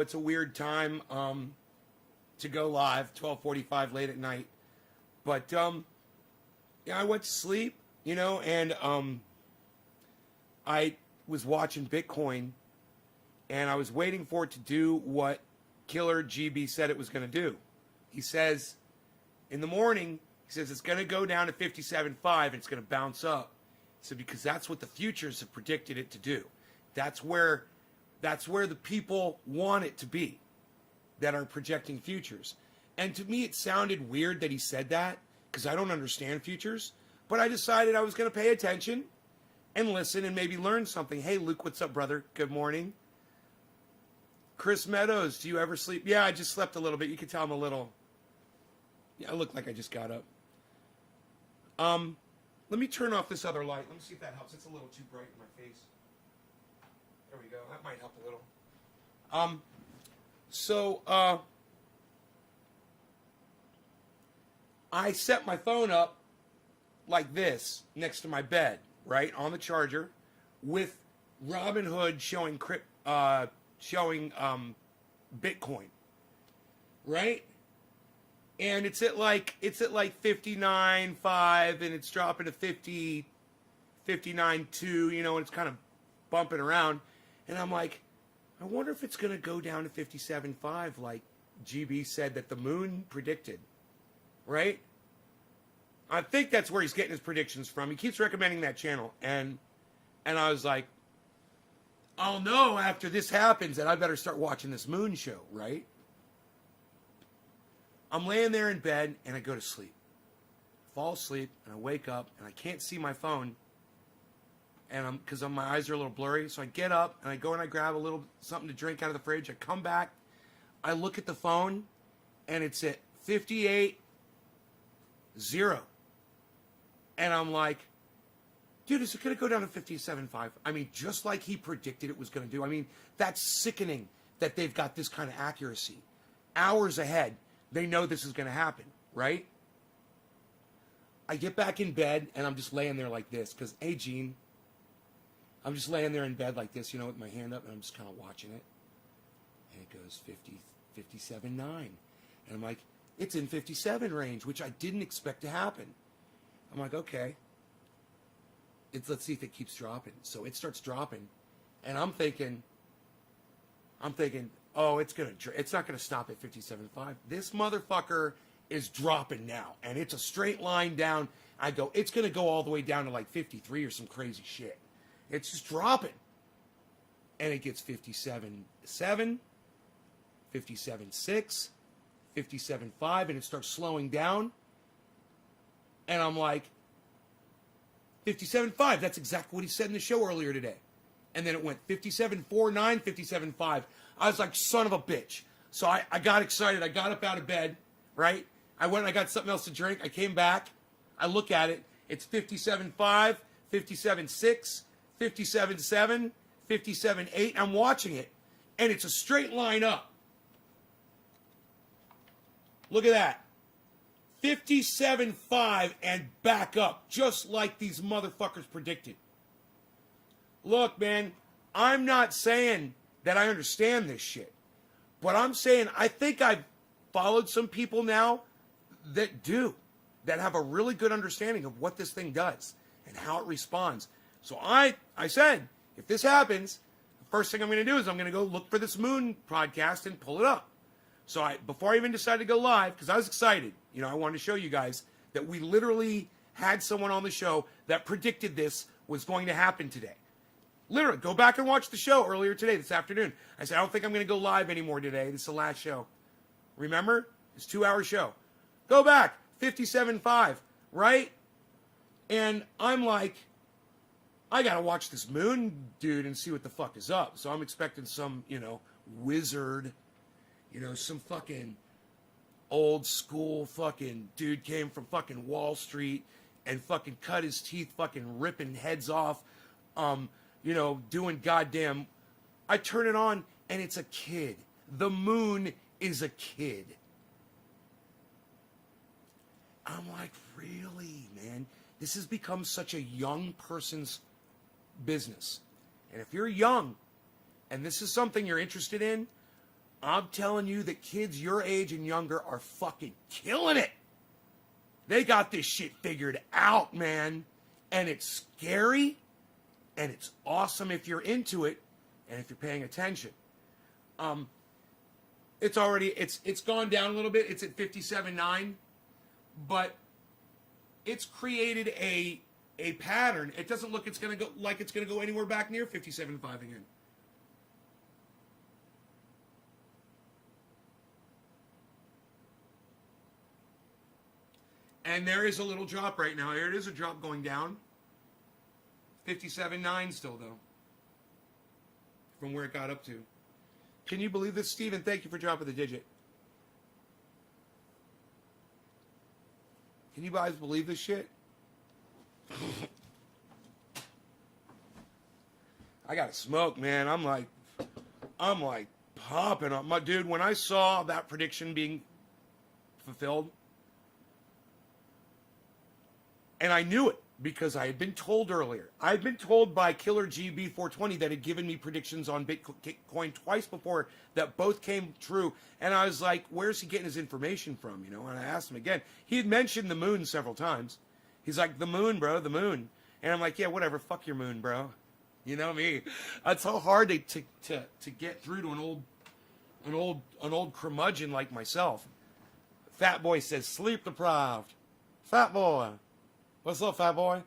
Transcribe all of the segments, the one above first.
It's a weird time to go live, 12:45 late at night. But yeah, I went to sleep, and I was watching Bitcoin, and I was waiting for it to do what Killer GB said it was going to do. He says in the morning, he says it's going to go down to 57.5 and it's going to bounce up. So because that's what the futures have predicted it to do. That's where the people want it to be that are projecting futures. And to me, it sounded weird that he said that because I don't understand futures. But I decided I was going to pay attention and listen and maybe learn something. Hey, Luke, what's up, brother? Good morning. Chris Meadows, do you ever sleep? Yeah, I just slept a little bit. You can tell I'm a little... Yeah, I look like I just got up. Let me turn off this other light. Let me see if that helps. It's a little too bright in my face. There we go. That might help a little. I set my phone up like this next to my bed, right, on the charger, with Robinhood showing Bitcoin, right? And it's at like 59.5 and it's dropping to 50, 59.2, and it's kind of bumping around. And I'm like, I wonder if it's going to go down to 57.5 like GB said that the moon predicted, right? I think that's where he's getting his predictions from. He keeps recommending that channel. And I was like, I'll know after this happens that I better start watching this moon show, right? I'm laying there in bed and I go to sleep. Fall asleep and I wake up and I can't see my phone. And because my eyes are a little blurry. So I get up and I go and I grab a little something to drink out of the fridge. I come back. I look at the phone and it's at 58.0. And I'm like, dude, is it going to go down to 57.5? I mean, just like he predicted it was going to do. I mean, that's sickening that they've got this kind of accuracy. Hours ahead, they know this is going to happen, right? I get back in bed, and I'm just laying there like this. Because, hey, Gene, I'm just laying there in bed like this, with my hand up, and I'm just kind of watching it. And it goes 57.9. And I'm like, it's in 57 range, which I didn't expect to happen. I'm like, okay. Let's see if it keeps dropping. So it starts dropping, and I'm thinking, oh, it's not gonna stop at 57.5. This motherfucker is dropping now, and it's a straight line down. I go, it's gonna go all the way down to like 53 or some crazy shit. It's just dropping, and it gets 57.7, 57.6, 57.5, and it starts slowing down, and I'm like, 57.5, that's exactly what he said in the show earlier today. And then it went 57.49, 57.5. I was like, son of a bitch. So I got excited. I got up out of bed, right? I went and I got something else to drink. I came back. I look at it. It's 57.5, 57.6, 57.7, 57.8. I'm watching it. And it's a straight line up. Look at that. 57.5 and back up, just like these motherfuckers predicted. Look, man, I'm not saying that I understand this shit, but I'm saying I think I've followed some people now that have a really good understanding of what this thing does and how it responds. So I said, if this happens, the first thing I'm going to do is I'm going to go look for this moon podcast and pull it up. So before I even decided to go live, because I was excited, I wanted to show you guys that we literally had someone on the show that predicted this was going to happen today. Literally, go back and watch the show earlier today, this afternoon. I said, I don't think I'm going to go live anymore today. This is the last show. Remember? It's a 2-hour show. Go back, 57.5, right? And I'm like, I got to watch this moon dude and see what the fuck is up. So I'm expecting some, wizard, some fucking old school fucking dude came from fucking Wall Street and fucking cut his teeth fucking ripping heads off, doing goddamn... I turn it on and it's a kid. The moon is a kid. I'm like, really, man? This has become such a young person's business. And if you're young and this is something you're interested in, I'm telling you that kids your age and younger are fucking killing it. They got this shit figured out, man. And it's scary, and it's awesome if you're into it, and if you're paying attention. It's gone down a little bit. It's at 57.9, but it's created a pattern. It doesn't look it's gonna go anywhere back near 57.5 again. And there is a little drop right now. There it is, a drop going down. 57.9 still, though. From where it got up to. Can you believe this, Steven? Thank you for dropping the digit. Can you guys believe this shit? I gotta smoke, man. I'm like popping up. My dude, when I saw that prediction being fulfilled, and I knew it because I had been told earlier. I had been told by Killer GB420 that had given me predictions on Bitcoin twice before that both came true. And I was like, where's he getting his information from? You know, and I asked him again. He had mentioned the moon several times. He's like, the moon, bro, the moon. And I'm like, yeah, whatever, fuck your moon, bro. You know me. It's so hard to get through to an old curmudgeon like myself. Fat Boy says, sleep deprived. Fat Boy. What's up, fat boy?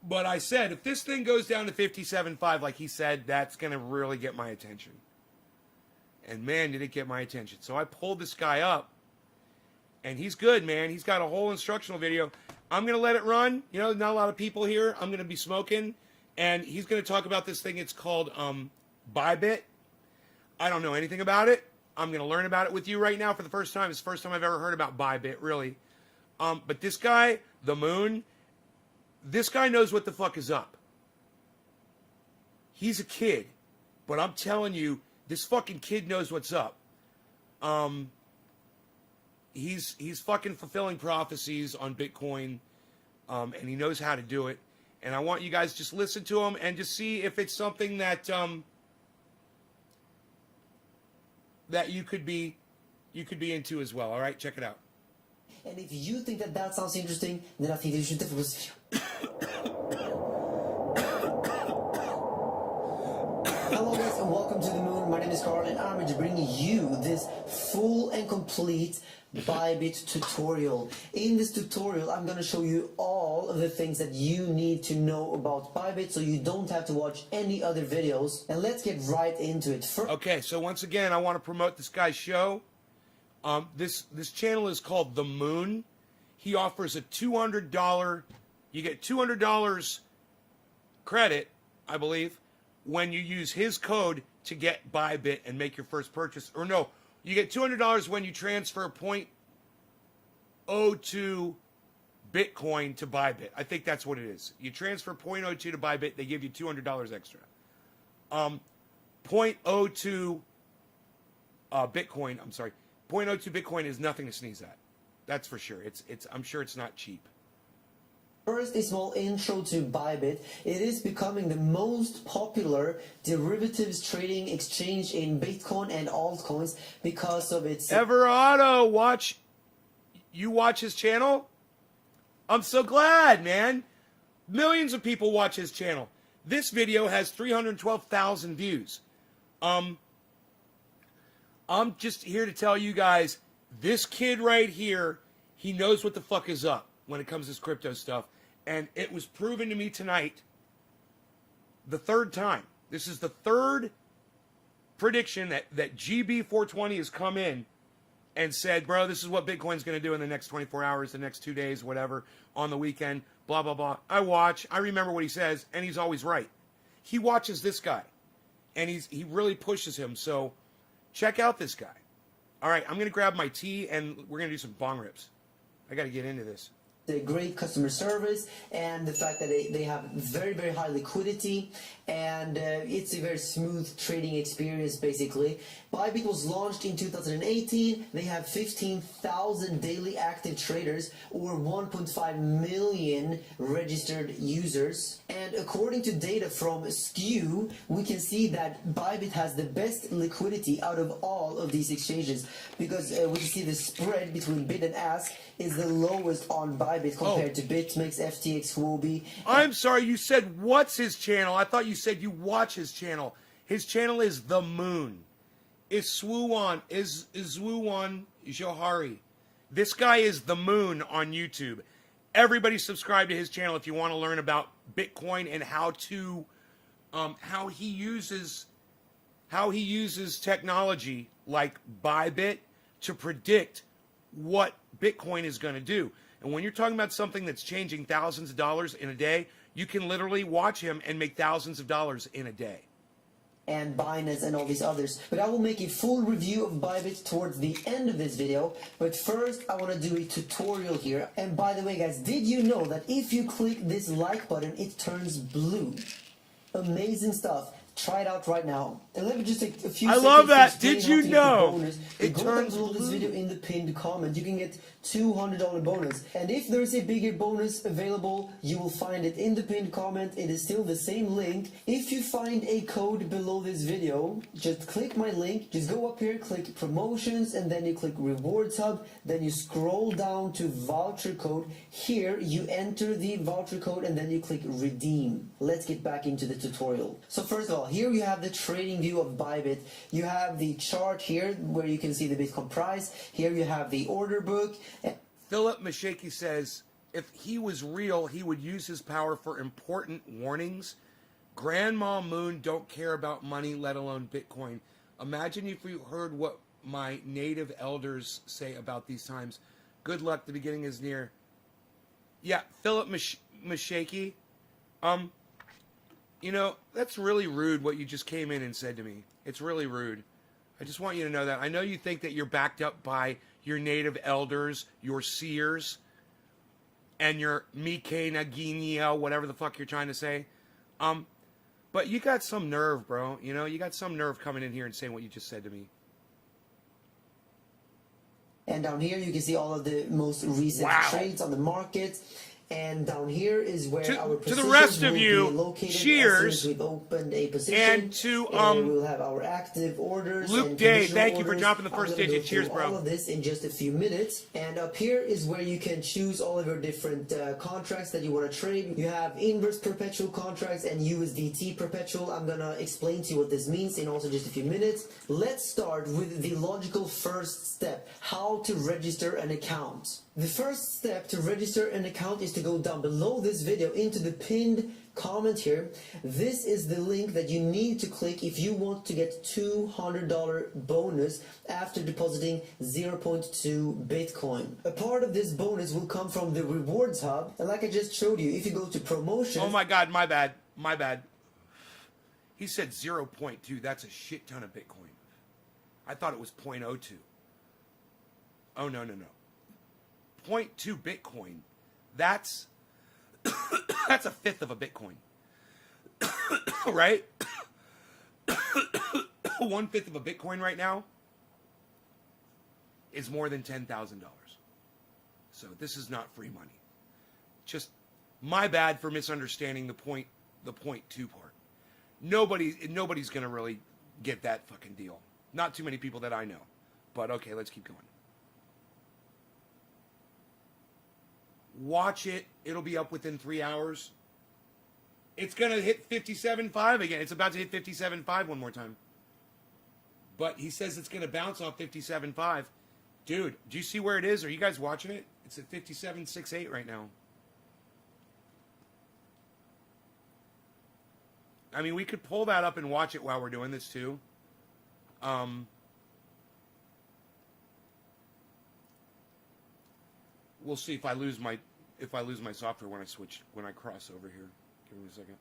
But I said, if this thing goes down to 57.5, like he said, that's going to really get my attention. And man, did it get my attention. So I pulled this guy up, and he's good, man. He's got a whole instructional video. I'm going to let it run. You know, not a lot of people here. I'm going to be smoking, and he's going to talk about this thing. It's called Bybit. I don't know anything about it. I'm going to learn about it with you right now for the first time. It's the first time I've ever heard about Bybit, really. But this guy, the moon, this guy knows what the fuck is up. He's a kid, but I'm telling you, this fucking kid knows what's up. He's fucking fulfilling prophecies on Bitcoin, and he knows how to do it. And I want you guys just listen to him and just see if it's something that that you could be into as well. All right, check it out. And if you think that sounds interesting, then I think you should definitely watch this video. Hello guys, and welcome to the moon. My name is Carl, and I'm going to bring you this full and complete Bybit tutorial. In this tutorial, I'm going to show you all of the things that you need to know about Bybit, so you don't have to watch any other videos. And let's get right into it. Okay, so once again, I want to promote this guy's show. This channel is called The Moon. He offers a $200. You get $200 credit, I believe, when you use his code to get Bybit and make your first purchase. Or no, you get $200 when you transfer 0.02 Bitcoin to Bybit. I think that's what it is. You transfer 0.02 to Bybit, they give you $200 extra. 0.02 Bitcoin, I'm sorry, 0.02 Bitcoin is nothing to sneeze at. That's for sure. I'm sure it's not cheap. First, a small intro to Bybit. It is becoming the most popular derivatives trading exchange in Bitcoin and altcoins because of its... Everardo, watch his channel? I'm so glad, man. Millions of people watch his channel. This video has 312,000 views. I'm just here to tell you guys, this kid right here, he knows what the fuck is up when it comes to this crypto stuff. And it was proven to me tonight, the third time. This is the third prediction that GB420 has come in and said, bro, this is what Bitcoin's going to do in the next 24 hours, the next 2 days, whatever, on the weekend, blah, blah, blah. I remember what he says, and he's always right. He watches this guy, and he really pushes him. So check out this guy. All right, I'm going to grab my tea, and we're going to do some bong rips. I got to get into this. the great customer service and the fact that they have very, very high liquidity, and it's a very smooth trading experience basically. Bybit was launched in 2018. They have 15,000 daily active traders or 1.5 million registered users. And according to data from Skew, we can see that Bybit has the best liquidity out of all of these exchanges, because we can see the spread between bid and ask is the lowest on Bybit compared to BitMEX, FTX, Huobi. I'm sorry, you said what's his channel? I thought you said you watch his channel. His channel is The Moon. Is Swuan Johari. This guy is The Moon on YouTube. Everybody subscribe to his channel if you want to learn about Bitcoin and how he uses technology like Bybit to predict what Bitcoin is going to do. And when you're talking about something that's changing thousands of dollars in a day, you can literally watch him and make thousands of dollars in a day. And Binance and all these others. But I will make a full review of Bybit towards the end of this video. But first, I want to do a tutorial here. And by the way, guys, did you know that if you click this like button, it turns blue? Amazing stuff. Try it out right now. And let me just take a few seconds. I love that. To explain Did how you to get the know bonus. it Go turns down below this blue? video in the pinned comment. You can get $200 bonus. And if there is a bigger bonus available, you will find it in the pinned comment. It is still the same link. If you find a code below this video, just click my link. Just go up here, click promotions, and then you click rewards hub. Then you scroll down to voucher code. Here you enter the voucher code and then you click redeem. Let's get back into the tutorial. So first of all, here you have the trading view of Bybit. You have the chart here where you can see the Bitcoin price. Here you have the order book. Philip Mashaki says, if he was real, he would use his power for important warnings. Grandma Moon don't care about money, let alone Bitcoin. Imagine if you heard what my native elders say about these times. Good luck, the beginning is near. Yeah, Philip Mashaki, you know, that's really rude what you just came in and said to me. It's really rude. I just want you to know that. I know you think that you're backed up by your native elders, your seers, and your Mikena Ginia, whatever the fuck you're trying to say. But you got some nerve, bro. You know, you got some nerve coming in here and saying what you just said to me. And down here you can see all of the most recent trades on the market. And down here is where our to the rest of you, located. cheers. We've opened a position, and to we'll have our active orders. Luke and Day, conditional thank you for orders. dropping the first I'm gonna digit. go Cheers, through bro. all of this in just a few minutes. And up here is where you can choose all of your different contracts that you want to trade. You have inverse perpetual contracts and USDT perpetual. I'm gonna explain to you what this means in also just a few minutes. Let's start with the logical first step: how to register an account. The first step to register an account is to go down below this video into the pinned comment here. This is the link that you need to click if you want to get $200 bonus after depositing 0.2 Bitcoin. A part of this bonus will come from the rewards hub, and like I just showed you, if you go to promotions... Oh my god, my bad. My bad. He said 0.2. That's a shit ton of Bitcoin. I thought it was 0.02. Oh, no, no, no. 0.2 Bitcoin. That's that's a fifth of a Bitcoin. Right? 1/5 of a Bitcoin right now is more than $10,000. So this is not free money. Just my bad for misunderstanding the 0.2 part. Nobody's gonna really get that fucking deal. Not too many people that I know. But okay, let's keep going. Watch it. It'll be up within 3 hours. It's going to hit 57.5 again. It's about to hit 57.5 one more time. But he says it's going to bounce off 57.5. Dude, do you see where it is? Are you guys watching it? It's at 57.68 right now. I mean, we could pull that up and watch it while we're doing this too. We'll see if I lose my software when I cross over here. Give me a second.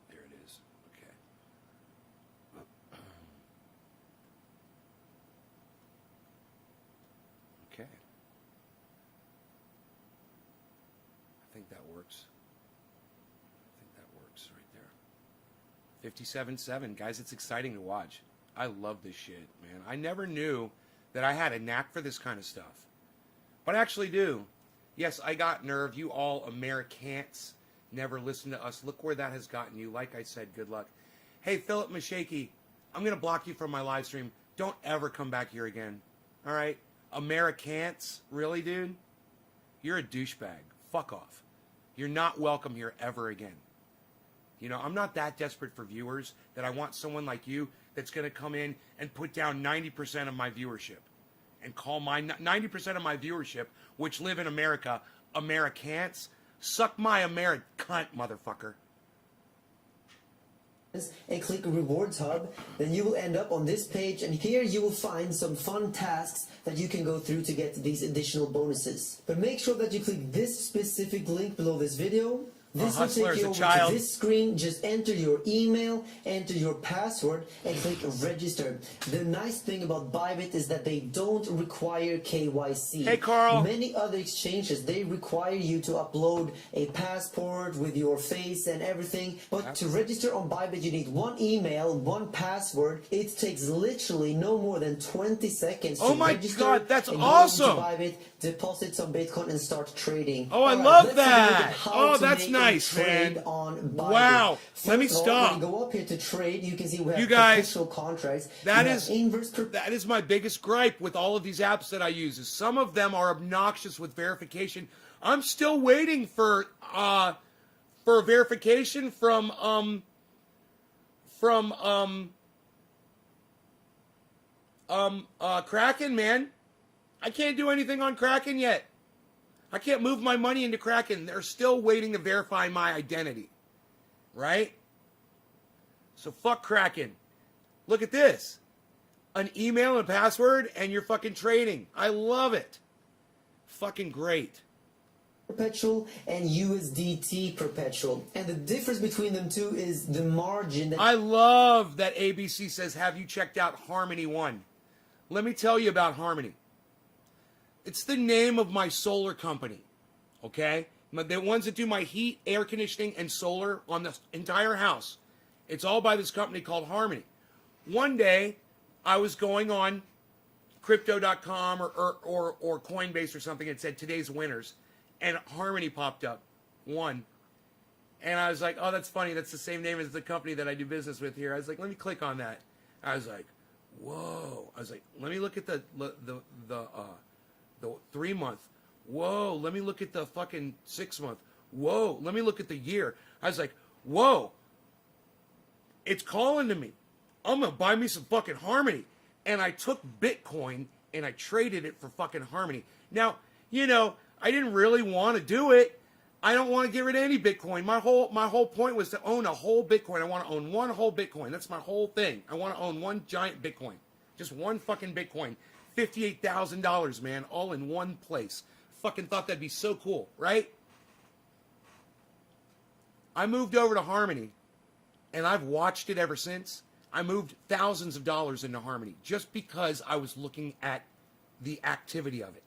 There it is. Okay. Okay. I think that works. I think that works right there. 57.7. Guys, it's exciting to watch. I love this shit, man. I never knew that I had a knack for this kind of stuff. But I actually do. Yes, I got nerve. You all Americans never listen to us. Look where that has gotten you. Like I said, good luck. Hey, Philip Mashaki, I'm going to block you from my live stream. Don't ever come back here again. All right? Americans? Really, dude? You're a douchebag. Fuck off. You're not welcome here ever again. You know, I'm not that desperate for viewers that I want someone like you that's going to come in and put down 90% of my viewership and call my 90% of my viewership, which live in America, Americans. Suck my cunt, motherfucker. And click Rewards Hub, then you will end up on this page, and here you will find some fun tasks that you can go through to get these additional bonuses. But make sure that you click this specific link below this video. This will take you over to this screen. Just enter your email, enter your password, and click register. The nice thing about Bybit is that they don't require KYC. Hey, Carl. Many other exchanges, they require you to upload a passport with your face and everything. But to register on Bybit, you need one email, one password. It takes literally no more than 20 seconds to register. Oh my God, that's awesome. Bybit, deposit some Bitcoin, and start trading. Oh, I love that. Oh, that's nice, man. Wow. Let me stop. When you go up here to trade, you can see we have you guys, perpetual contracts. That is my biggest gripe with all of these apps that I use. Is some of them are obnoxious with verification. I'm still waiting for verification from Kraken, man. I can't do anything on Kraken yet. I can't move my money into Kraken. They're still waiting to verify my identity. Right? So fuck Kraken. Look at this. An email and a password and you're fucking trading. I love it. Fucking great. Perpetual and USDT perpetual. And the difference between them two is the margin. I love that ABC says, have you checked out Harmony One? Let me tell you about Harmony. It's the name of my solar company, okay? The ones that do my heat, air conditioning, and solar on the entire house. It's all by this company called Harmony. One day, I was going on Crypto.com or Coinbase or something. It said today's winners, and Harmony popped up, one. And I was like, oh, that's funny. That's the same name as the company that I do business with here. I was like, let me click on that. I was like, whoa. I was like, let me look at the 3 month. Whoa, let me look at the fucking 6 month. Whoa, let me look at the year. I was like, whoa, it's calling to me. I'm going to buy me some fucking Harmony. And I took Bitcoin and I traded it for fucking Harmony. Now, you know, I didn't really want to do it. I don't want to get rid of any Bitcoin. My whole point was to own a whole Bitcoin. I want to own one whole Bitcoin. That's my whole thing. I want to own one giant Bitcoin. Just one fucking Bitcoin. $58,000, man, all in one place. Fucking thought that'd be so cool, right? I moved over to Harmony, and I've watched it ever since. I moved thousands of dollars into Harmony just because I was looking at the activity of it.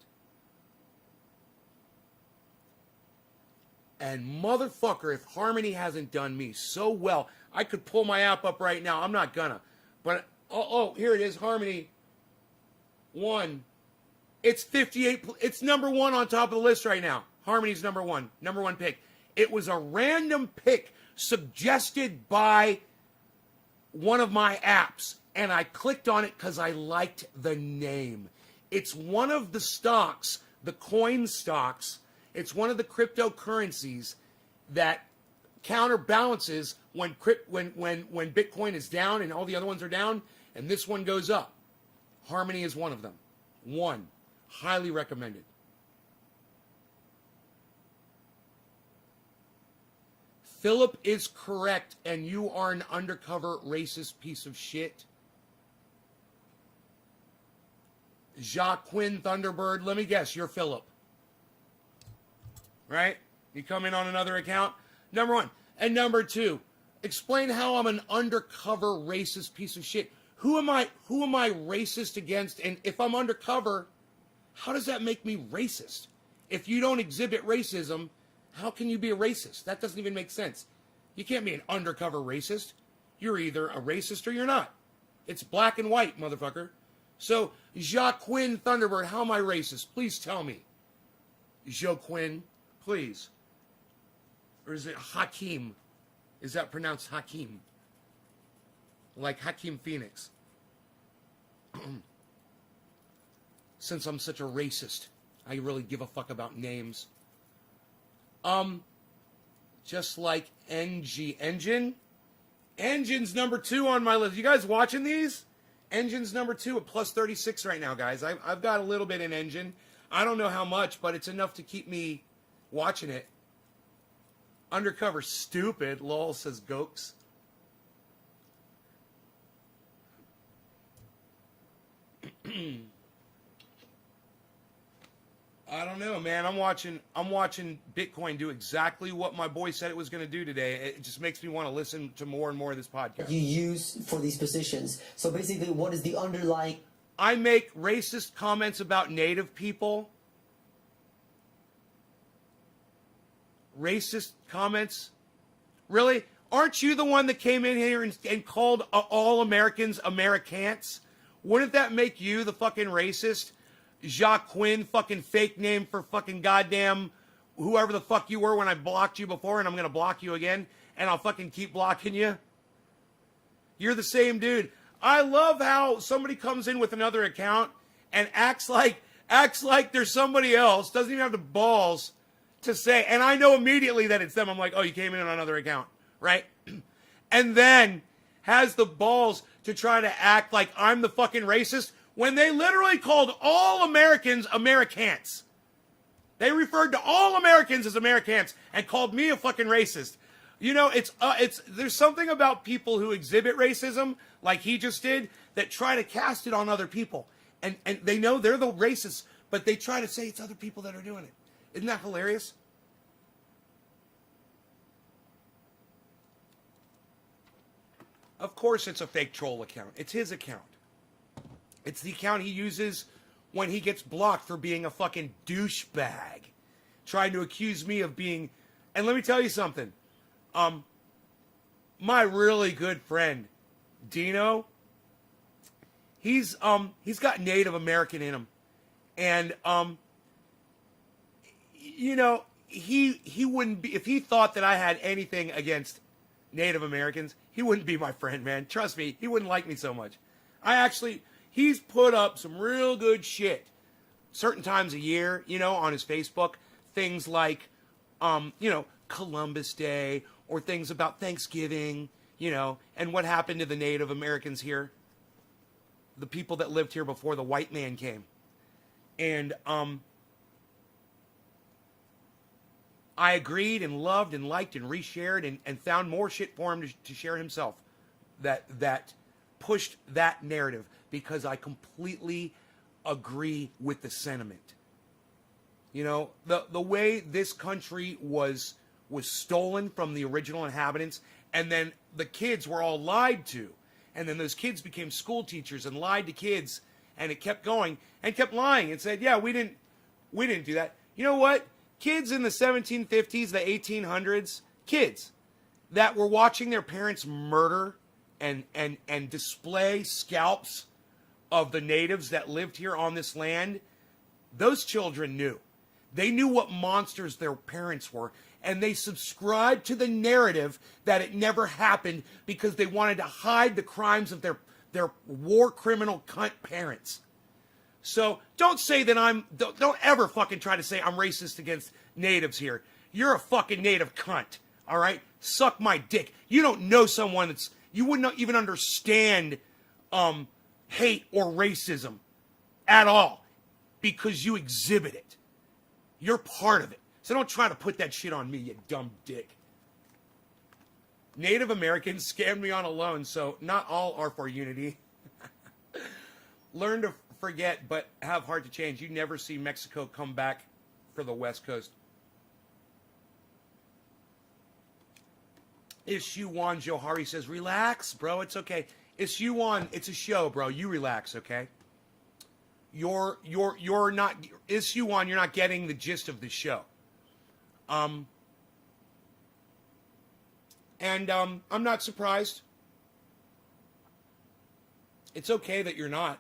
And motherfucker, if Harmony hasn't done me so well, I could pull my app up right now. I'm not gonna. But, oh, here it is, Harmony. One. It's 58. It's number one on top of the list right now. Harmony's number one pick. It was a random pick suggested by one of my apps, and I clicked on it because I liked the name. It's one of the stocks, the coin stocks. It's one of the cryptocurrencies that counterbalances when Bitcoin is down and all the other ones are down, and this one goes up. Harmony is one of them. One. Highly recommended. Philip is correct, and you are an undercover racist piece of shit. Jacqueline Thunderbird, let me guess, you're Philip. Right? You come in on another account? Number one. And number two, explain how I'm an undercover racist piece of shit. Who am I racist against? And if I'm undercover, How does that make me racist? If you don't exhibit racism, how can you be a racist? That doesn't even make sense. You can't be an undercover racist. You're either a racist or you're not. It's black and white, motherfucker. So, Joaquin Thunderbird, how am I racist? Please tell me. Joaquin, please. Or is it Hakeem? Is that pronounced Hakeem? Like Hakeem Phoenix. Since I'm such a racist, I really give a fuck about names. Just like Engine. Engine's number 2 on my list. You guys watching these? Engine's number 2 at plus 36 right now, guys. I've got a little bit in Engine. I don't know how much, but it's enough to keep me watching it. Undercover stupid, lol, says Gokes. I don't know, man. I'm watching Bitcoin do exactly what my boy said it was going to do today. It just makes me want to listen to more and more of this podcast. You use for these positions. So basically, what is the underlying... I make racist comments about Native people. Racist comments? Really? Aren't you the one that came in here and called all Americans Americants? Wouldn't that make you the fucking racist? Joaquin, fucking fake name for fucking goddamn whoever the fuck you were when I blocked you before, and I'm going to block you again, and I'll fucking keep blocking you. You're the same dude. I love how somebody comes in with another account and acts like there's somebody else, doesn't even have the balls to say, and I know immediately that it's them. I'm like, oh, you came in on another account, right? And then has the balls to try to act like I'm the fucking racist when they literally called all Americans Americans. They referred to all Americans as Americans and called me a fucking racist. You know, there's something about people who exhibit racism, like he just did, that try to cast it on other people. And they know they're the racists, but they try to say it's other people that are doing it. Isn't that hilarious? Of course it's a fake troll account. It's his account. It's the account he uses when he gets blocked for being a fucking douchebag. Trying to accuse me of being... And let me tell you something. My really good friend, Dino, he's got Native American in him. And, you know, he wouldn't be... If he thought that I had anything against Native Americans, he wouldn't be my friend, man. Trust me, he wouldn't like me so much. He's put up some real good shit certain times a year, you know, on his Facebook. Things like, you know, Columbus Day, or things about Thanksgiving, you know, and what happened to the Native Americans here. The people that lived here before the white man came. And I agreed and loved and liked and reshared and found more shit for him to share himself that pushed that narrative, because I completely agree with the sentiment. You know, the way this country was stolen from the original inhabitants, and then the kids were all lied to, and then those kids became school teachers and lied to kids, and it kept going and kept lying and said, yeah, we didn't do that. You know what? Kids in the 1750s, the 1800s, kids that were watching their parents murder and display scalps of the natives that lived here on this land, those children knew. They knew what monsters their parents were, and they subscribed to the narrative that it never happened because they wanted to hide the crimes of their war criminal cunt parents. So don't say that don't ever fucking try to say I'm racist against natives here. You're a fucking native cunt, all right? Suck my dick. You don't know someone you wouldn't even understand hate or racism at all because you exhibit it. You're part of it. So don't try to put that shit on me, you dumb dick. Native Americans scammed me on a loan, so not all are for unity. Learn to forget, but have heart to change. You never see Mexico come back for the West Coast. Ishuan Johari says, relax, bro. It's okay. Ishuan, it's a show, bro. You relax, okay? you're not, issue one, you're not getting the gist of the show. I'm not surprised. It's okay that you're not.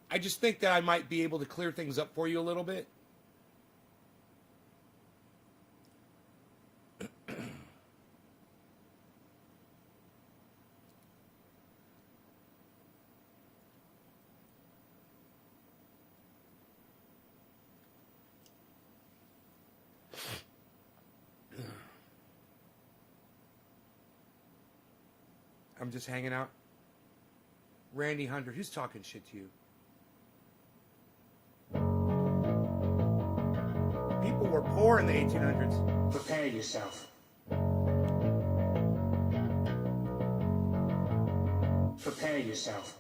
I just think that I might be able to clear things up for you a little bit. I'm just hanging out. Randy Hunter, who's talking shit to you? People were poor in the 1800s. Prepare yourself. Prepare yourself.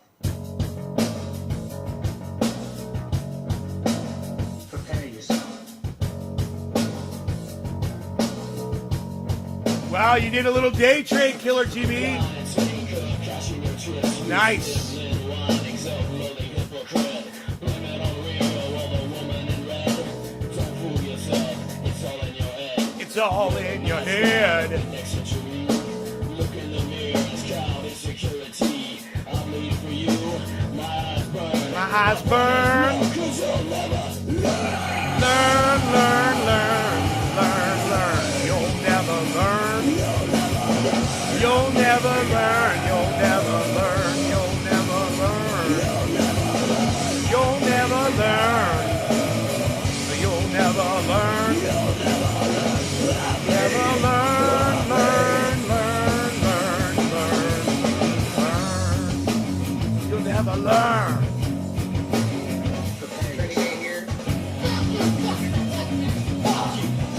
Prepare yourself. Wow, you did a little day trade, Killer GB. Nice. It's all in your head. Look in the mirror, it's crowded security. I'll lead for you. My eyes burn. My eyes burn. Learn, learn, learn, learn, learn. You'll never learn. You'll never learn. You'll never learn. You'll never learn. You'll never learn. You'll never learn. Never learn, learn, learn, learn, learn, learn. You'll never learn.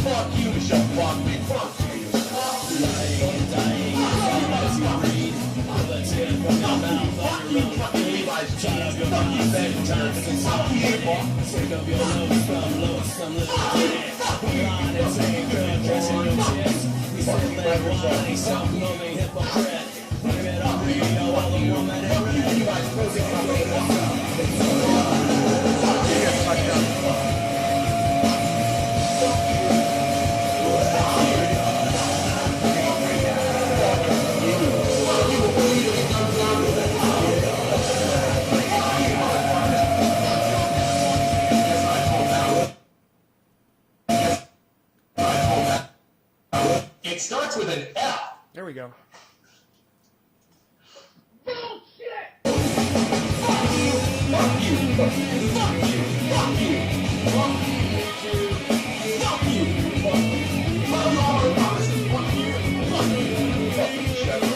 Fuck you, Michelle. Fuck me. Fuck you. Lying and dying. As you breathe. Let's hear from your mouth on your own feet. Try to go on your bedtime. Take up your nose from low, some little kid. Blind and saying, girl, catching your chest. We said let wine, self-loving hypocrite. Blame it on radio, all the woman in red. You guys posing on me. It starts with an F. There we go. Bullshit! Fuck you. Fuck you. Fuck you. Fuck you. Fuck you. Fuck you. Fuck you. Fuck you. Fuck you. Fuck you. Shut up.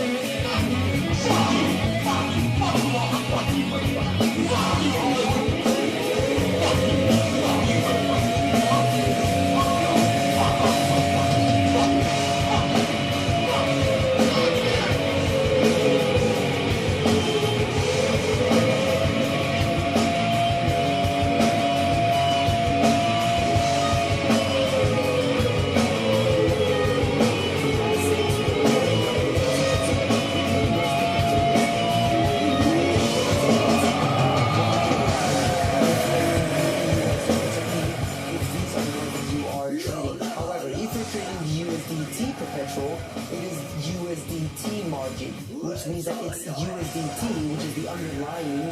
Fuck you. Fuck you. Fuck you. Fuck you. Fuck you. Fuck you. Which means that it's USDT, which is the underlying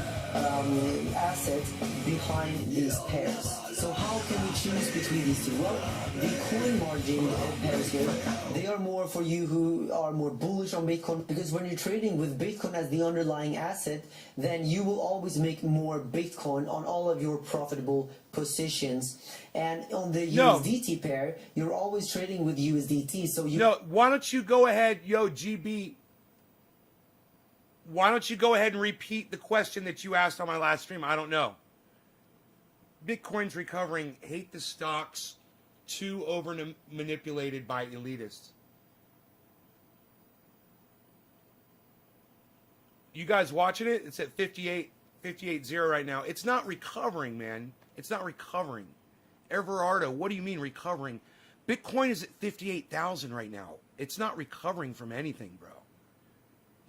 asset behind these pairs. So how can we choose between these two? Well, the coin margin pairs here, they are more for you who are more bullish on Bitcoin, because when you're trading with Bitcoin as the underlying asset, then you will always make more Bitcoin on all of your profitable positions. And on the USDT pair, you're always trading with USDT. So you why don't you go ahead, GB? Why don't you go ahead and repeat the question that you asked on my last stream? I don't know. Bitcoin's recovering. Hate the stocks. Too over manipulated by elitists. You guys watching it? It's at 58.0 right now. It's not recovering, man. It's not recovering. Everardo, what do you mean recovering? Bitcoin is at 58,000 right now. It's not recovering from anything, bro.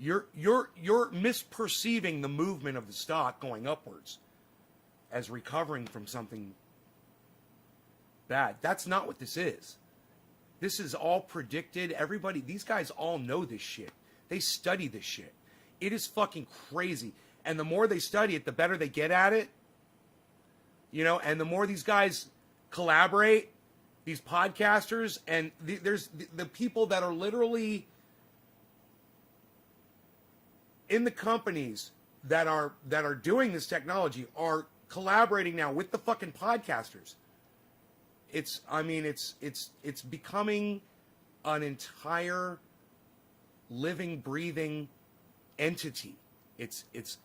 You're misperceiving the movement of the stock going upwards. as recovering from something bad. That's not what this is. This is all predicted. Everybody, these guys all know this shit. They study this shit. It is fucking crazy. And the more they study it, the better they get at it. You know, and the more these guys collaborate, these podcasters, and there's the people that are literally in the companies that are doing this technology are collaborating now with the fucking podcasters. It's becoming an entire living, breathing entity.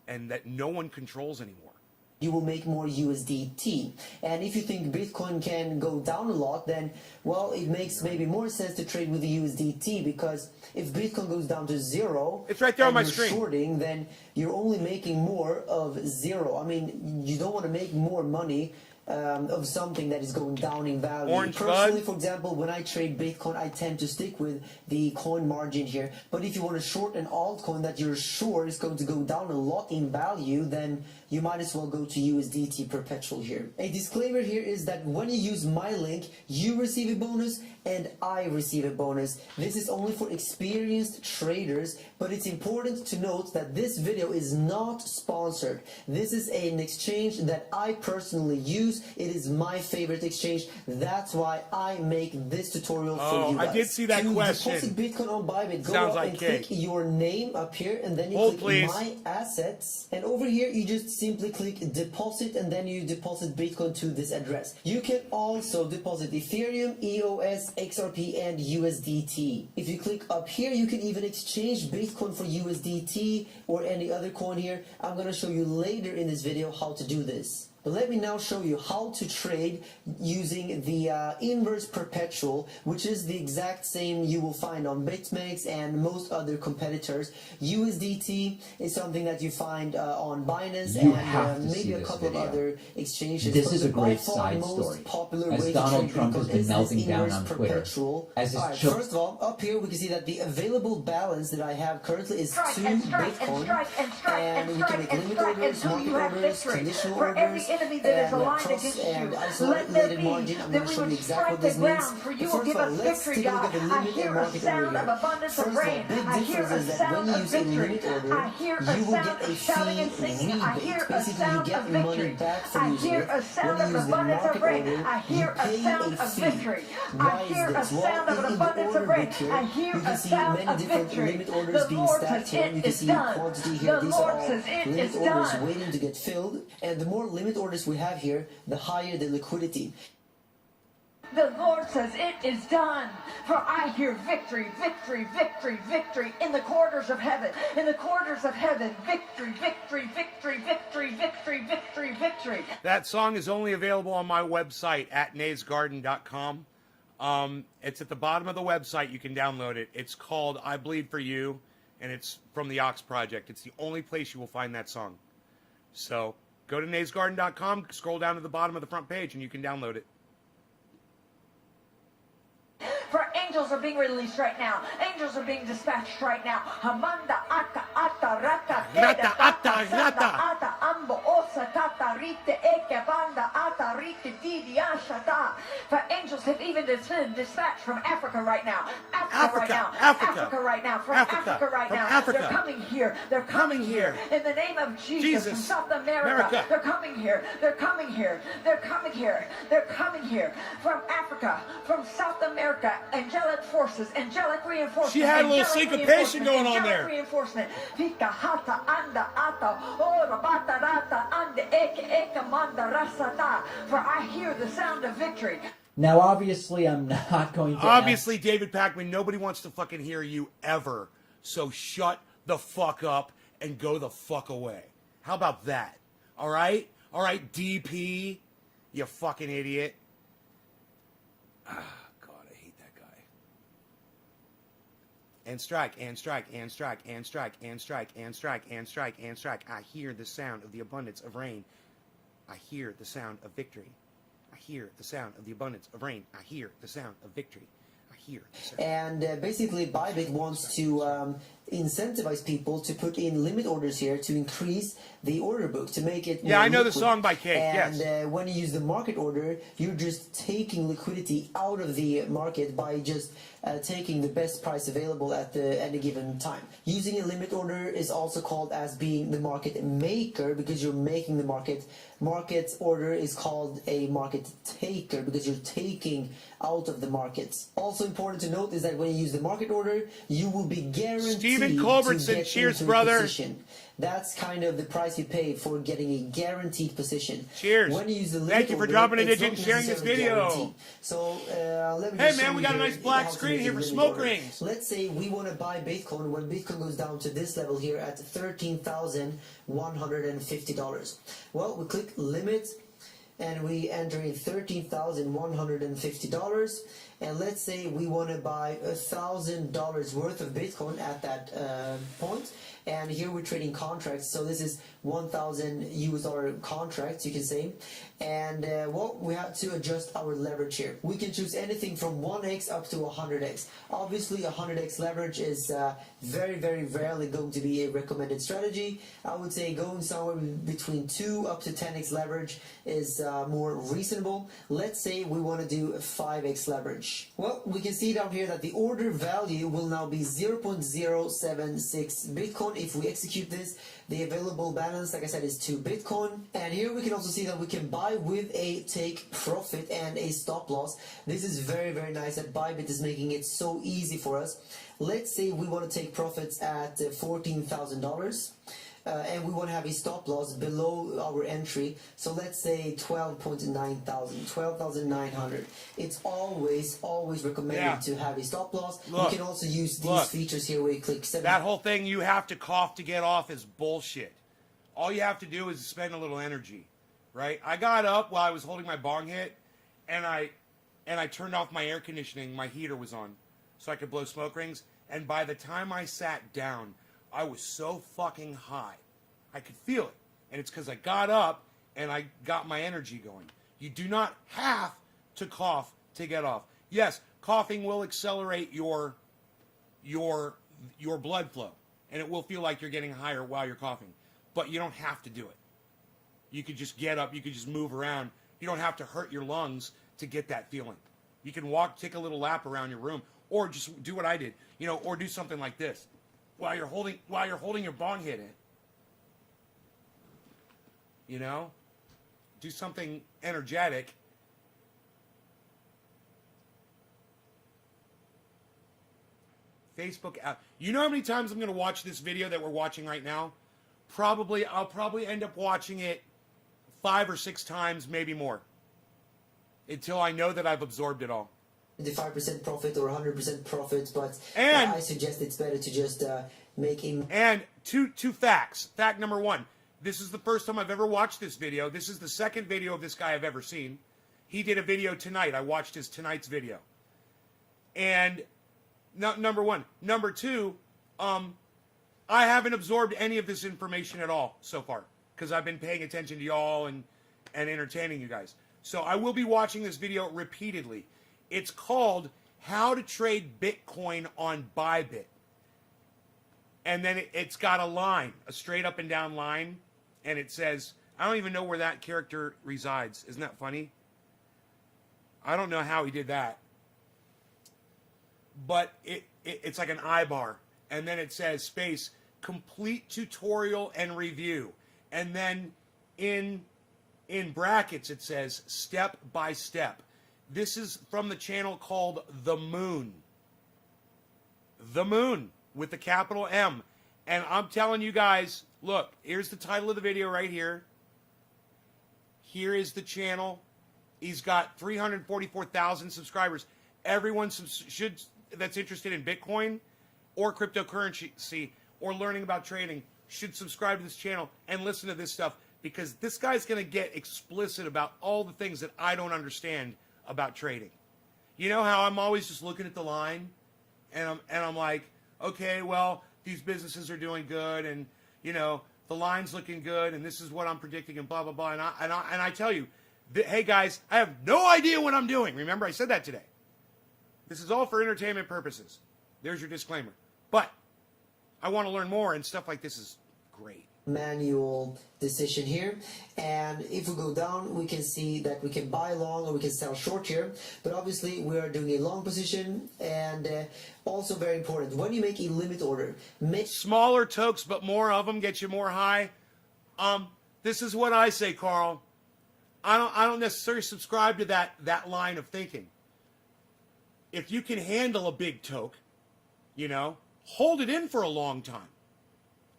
And that no one controls anymore. You will make more USDT. And if you think Bitcoin can go down a lot, then, well, it makes maybe more sense to trade with the USDT, because if Bitcoin goes down to zero, it's right there on my you're screen, shorting, then you're only making more of zero. I mean, you don't want to make more money of something that is going down in value. Personally, for example, when I trade Bitcoin, I tend to stick with the coin margin here. But if you want to short an altcoin that you're sure is going to go down a lot in value, then you might as well go to USDT perpetual here. A disclaimer here is that when you use my link, you receive a bonus and I receive a bonus. This is only for experienced traders, but it's important to note that this video is not sponsored. This is an exchange that I personally use. It is my favorite exchange. That's why I make this tutorial for you guys. I did see that question. To deposit Bitcoin on Bybit, go Sounds up like and cake. click your name up here, and then you Hold, click please. My Assets. And over here, you just simply click Deposit, and then you deposit Bitcoin to this address. You can also deposit Ethereum, EOS, XRP, and USDT. If you click up here, you can even exchange Bitcoin for USDT or any other coin here. I'm going to show you later in this video how to do this. But let me now show you how to trade using the inverse perpetual, which is the exact same you will find on BitMEX and most other competitors. USDT is something that you find on Binance and maybe a couple of other exchanges. This is a great side story. As Donald Trump has been melting down on Twitter, as his first of all, up here we can see that the available balance that I have currently is 2 Bitcoin, and we can make limit orders, market orders, conditional orders, enemy that is aligned against you. Let there be that we would strike the ground, for you will give us victory, God. I hear a sound of abundance of rain. I hear a sound of victory. I hear a sound of shouting and singing. I hear a sound of victory. I hear a sound of abundance of rain. I hear a sound of victory. I hear a sound of an abundance of rain. I hear a sound of victory. The Lord says it is done. The Lord says it is done. Waiting to get filled, and the more limit orders we have here, the higher the liquidity. The Lord says it is done. For I hear victory, victory, victory, victory in the corridors of heaven. In the corridors of heaven, victory, victory, victory, victory, victory, victory, victory. That song is only available on my website at naysgarden.com. It's at the bottom of the website. You can download it. It's called I Bleed For You, and it's from the Ox Project. It's the only place you will find that song. So go to naysgarden.com, scroll down to the bottom of the front page, and you can download it. For angels are being released right now. Angels are being dispatched right now. Hamanda ata ata rata Rata, ata, rata. ata ambo osa tata rite eke banda ata rite didi ashata. For angels have even been dispatched from Africa right now. Africa right now. Africa right now. From Africa right now. They're coming here. They're coming here. In the name of Jesus. From South America. They're coming here. They're coming here. They're coming here. They're coming here. From Africa. From South America. Angelic forces, angelic reinforcement. She had a little syncopation going on there. Reinforcement. Vika hata anda ata ora bata rata ande eke eke manda rasata. For I hear the sound of victory. Now, obviously, I'm not going to. Obviously, David Pakman, nobody wants to fucking hear you ever. So shut the fuck up and go the fuck away. How about that? All right? All right, DP, you fucking idiot. And strike, and strike, and strike, and strike, and strike, and strike, and strike, and strike. I hear the sound of the abundance of rain. I hear the sound of victory. I hear the sound of the abundance of rain. I hear the sound of victory. I here. And basically, Bybit wants to incentivize people to put in limit orders here to increase the order book, to make it more I know liquid. the song by Kate, and yes. When you use the market order, you're just taking liquidity out of the market by just taking the best price available at any given time. Using a limit order is also called as being the market maker, because you're making the market. Market order is called a market taker because you're taking out of the markets. Also important to note is that when you use the market order, you will be guaranteed Stephen to Culbertson, get cheers, into a brother. position. That's kind of the price you pay for getting a guaranteed position. Cheers. When you use the limit Thank you for order, dropping a it's digit not and sharing this necessarily video. guaranteed. So let me Hey, just man, show we you got a here nice black how to screen make here a for limit smoke order. rings. Let's say we want to buy Bitcoin. When Bitcoin goes down to this level here at $13,150. Well, we click limit and we enter in $13,150, and let's say we want to buy $1,000 worth of Bitcoin at that point. And here we're trading contracts, so this is 1,000 US dollar contracts, you can say. And well, we have to adjust our leverage here. We can choose anything from 1x up to 100x. Obviously, 100x leverage is very, very rarely going to be a recommended strategy. I would say going somewhere between 2 up to 10x leverage is more reasonable. Let's say we want to do 5x leverage. Well, we can see down here that the order value will now be 0.076 Bitcoin. If we execute this, the available balance, like I said, is 2 Bitcoin. And here we can also see that we can buy with a take profit and a stop loss. This is very, very nice that Bybit is making it so easy for us. Let's say we want to take profits at $14,000. And we want to have a stop loss below our entry, so let's say 12,900. It's always recommended to have a stop loss. Look, you can also use these features here where you click 7. That whole thing you have to cough to get off is bullshit. All you have to do is spend a little energy, right? I got up while I was holding my bong hit, and I turned off my air conditioning. My heater was on, so I could blow smoke rings. And by the time I sat down, I was so fucking high. I could feel it. And it's because I got up and I got my energy going. You do not have to cough to get off. Yes, coughing will accelerate your blood flow. And it will feel like you're getting higher while you're coughing. But you don't have to do it. You could just get up. You could just move around. You don't have to hurt your lungs to get that feeling. You can walk, take a little lap around your room. Or just do what I did. Or do something like this. While you're holding your bong hit in. Do something energetic. Facebook app. You know how many times I'm going to watch this video that we're watching right now? I'll probably end up watching it 5 or 6 times, maybe more. Until I know that I've absorbed it all. 5% profit or 100% profit, but And I suggest it's better to just make him. And two facts. Fact number 1. This is the first time I've ever watched this video. This is the second video of this guy I've ever seen. He did a video tonight. I watched his tonight's video. And number 1. Number 2, I haven't absorbed any of this information at all so far because I've been paying attention to y'all and entertaining you guys. So I will be watching this video repeatedly. It's called How to Trade Bitcoin on Bybit. And then it's got a line, a straight up and down line. And it says, I don't even know where that character resides. Isn't that funny? I don't know how he did that. But it's like an I bar. And then it says space, complete tutorial and review. And then in brackets it says step by step. This is from the channel called The Moon. The Moon with the capital M. And I'm telling you guys, look, here's the title of the video right here. Here is the channel. He's got 344,000 subscribers. Everyone that's interested in Bitcoin or cryptocurrency or learning about trading should subscribe to this channel and listen to this stuff because this guy's going to get explicit about all the things that I don't understand about trading. You know how I'm always just looking at the line and I'm like, okay, well, these businesses are doing good and, the line's looking good and this is what I'm predicting and blah, blah, blah. And I tell you, hey, guys, I have no idea what I'm doing. Remember, I said that today. This is all for entertainment purposes. There's your disclaimer. But I want to learn more, and stuff like this is great. Manual decision here, and if we go down we can see that we can buy long or we can sell short here, but obviously we are doing a long position. And also very important, when you make a limit order, make smaller tokes but more of them get you more high. This is what I say, Carl. I don't necessarily subscribe to that line of thinking. If you can handle a big toke, hold it in for a long time.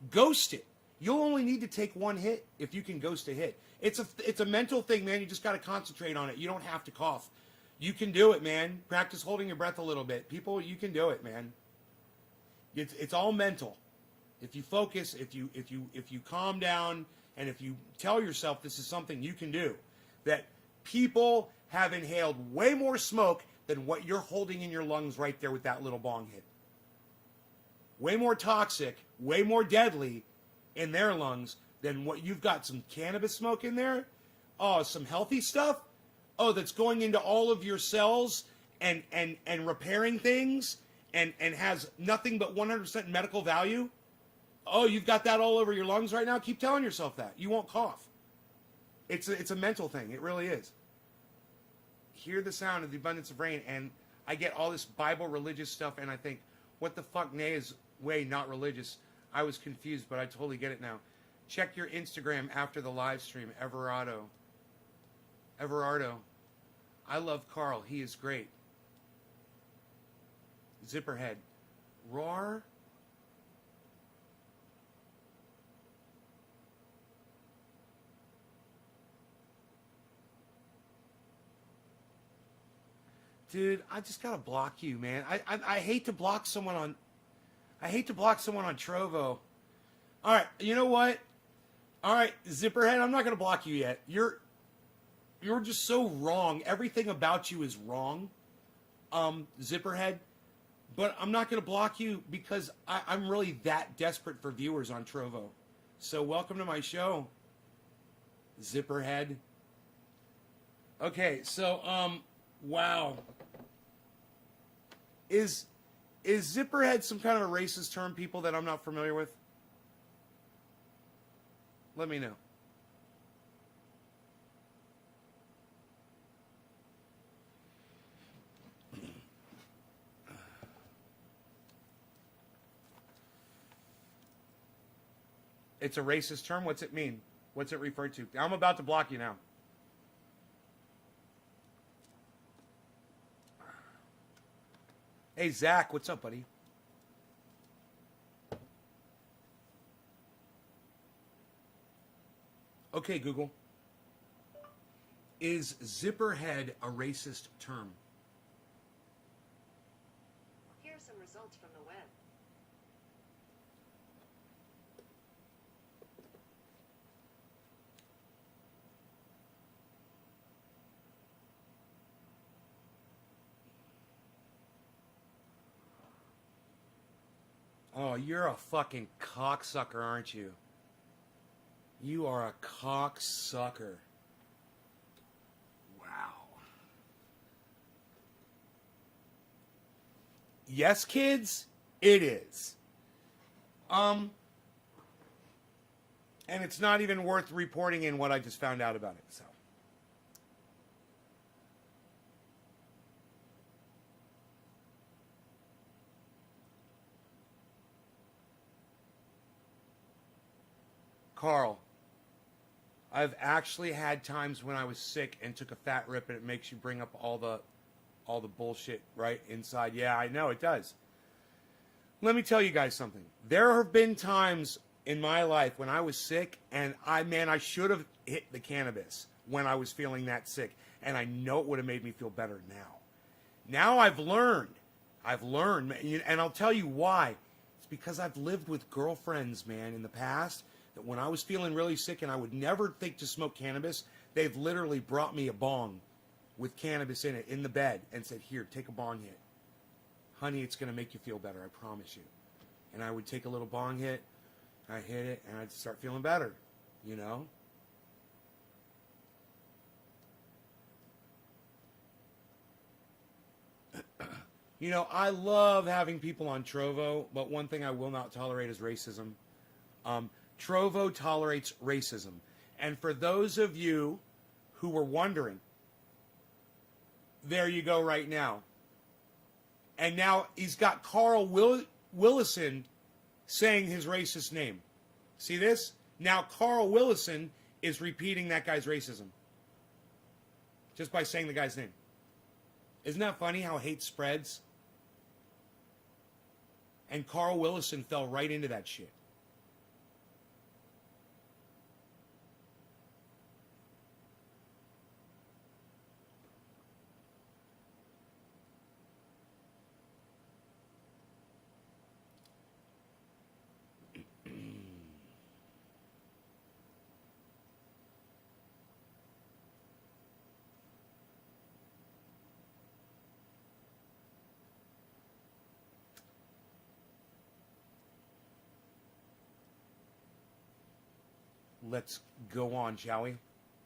Ghost it. You'll only need to take one hit if you can ghost a hit. It's a mental thing, man. You just got to concentrate on it. You don't have to cough. You can do it, man. Practice holding your breath a little bit. People, you can do it, man. It's all mental. If you focus, if you calm down, and if you tell yourself this is something you can do, that people have inhaled way more smoke than what you're holding in your lungs right there with that little bong hit. Way more toxic, way more deadly in their lungs than what you've got. Some cannabis smoke in there. Oh, some healthy stuff. Oh, that's going into all of your cells and repairing things and has nothing but 100% medical value. Oh, you've got that all over your lungs right now? Keep telling yourself that. You won't cough. It's a mental thing. It really is. Hear the sound of the abundance of rain, and I get all this Bible religious stuff, and I think, what the fuck, nay, is way not religious. I was confused, but I totally get it now. Check your Instagram after the live stream, Everardo. I love Carl. He is great. Zipperhead. Roar. Dude, I just gotta block you, man. I hate to block someone on. I hate to block someone on Trovo. All right, you know what? All right, Zipperhead, I'm not gonna block you yet. You're just so wrong. Everything about you is wrong, Zipperhead. But I'm not gonna block you because I'm really that desperate for viewers on Trovo. So welcome to my show, Zipperhead. Okay, so wow. Is Zipperhead some kind of a racist term, people, that I'm not familiar with? Let me know. It's a racist term? What's it mean? What's it referred to? I'm about to block you now. Hey, Zach, what's up, buddy? Okay, Google. Is Zipperhead a racist term? Here are some results from the web. Oh, you're a fucking cocksucker, aren't you? You are a cocksucker. Wow. Yes, kids, it is. And it's not even worth reporting in what I just found out about it, so. Carl, I've actually had times when I was sick and took a fat rip, and it makes you bring up all the bullshit right inside. Yeah, I know it does. Let me tell you guys something. There have been times in my life when I was sick, and I should have hit the cannabis when I was feeling that sick, and I know it would have made me feel better now. Now I've learned, and I'll tell you why. It's because I've lived with girlfriends, man, in the past, that when I was feeling really sick and I would never think to smoke cannabis, they've literally brought me a bong with cannabis in it in the bed and said, here, take a bong hit. Honey, it's going to make you feel better, I promise you. And I would take a little bong hit, I'd hit it, and I'd start feeling better, you know? You know, I love having people on Trovo, but one thing I will not tolerate is racism. Trovo tolerates racism. And for those of you who were wondering, there you go right now. And now he's got Carl Willison saying his racist name. See this? Now Carl Willison is repeating that guy's racism. Just by saying the guy's name. Isn't that funny how hate spreads? And Carl Willison fell right into that shit. Let's go on, shall we?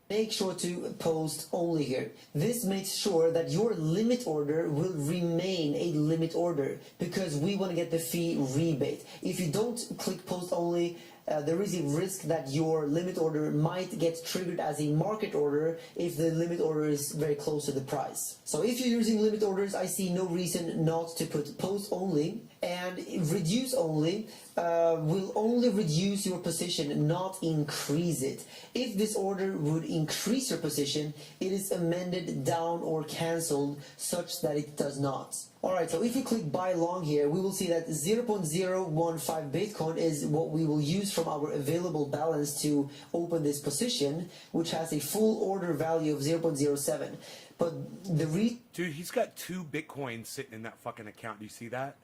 Make sure to post only here. This makes sure that your limit order will remain a limit order because we want to get the fee rebate. If you don't click post only, there is a risk that your limit order might get triggered as a market order if the limit order is very close to the price. So if you're using limit orders, I see no reason not to put post only, and reduce only will only reduce your position, not increase it. If this order would increase your position, it is amended down or cancelled such that it does not. Alright, so if you click buy long here, we will see that 0.015 Bitcoin is what we will use from our available balance to open this position, which has a full order value of 0.07. But the Dude, he's got 2 Bitcoins sitting in that fucking account. Do you see that?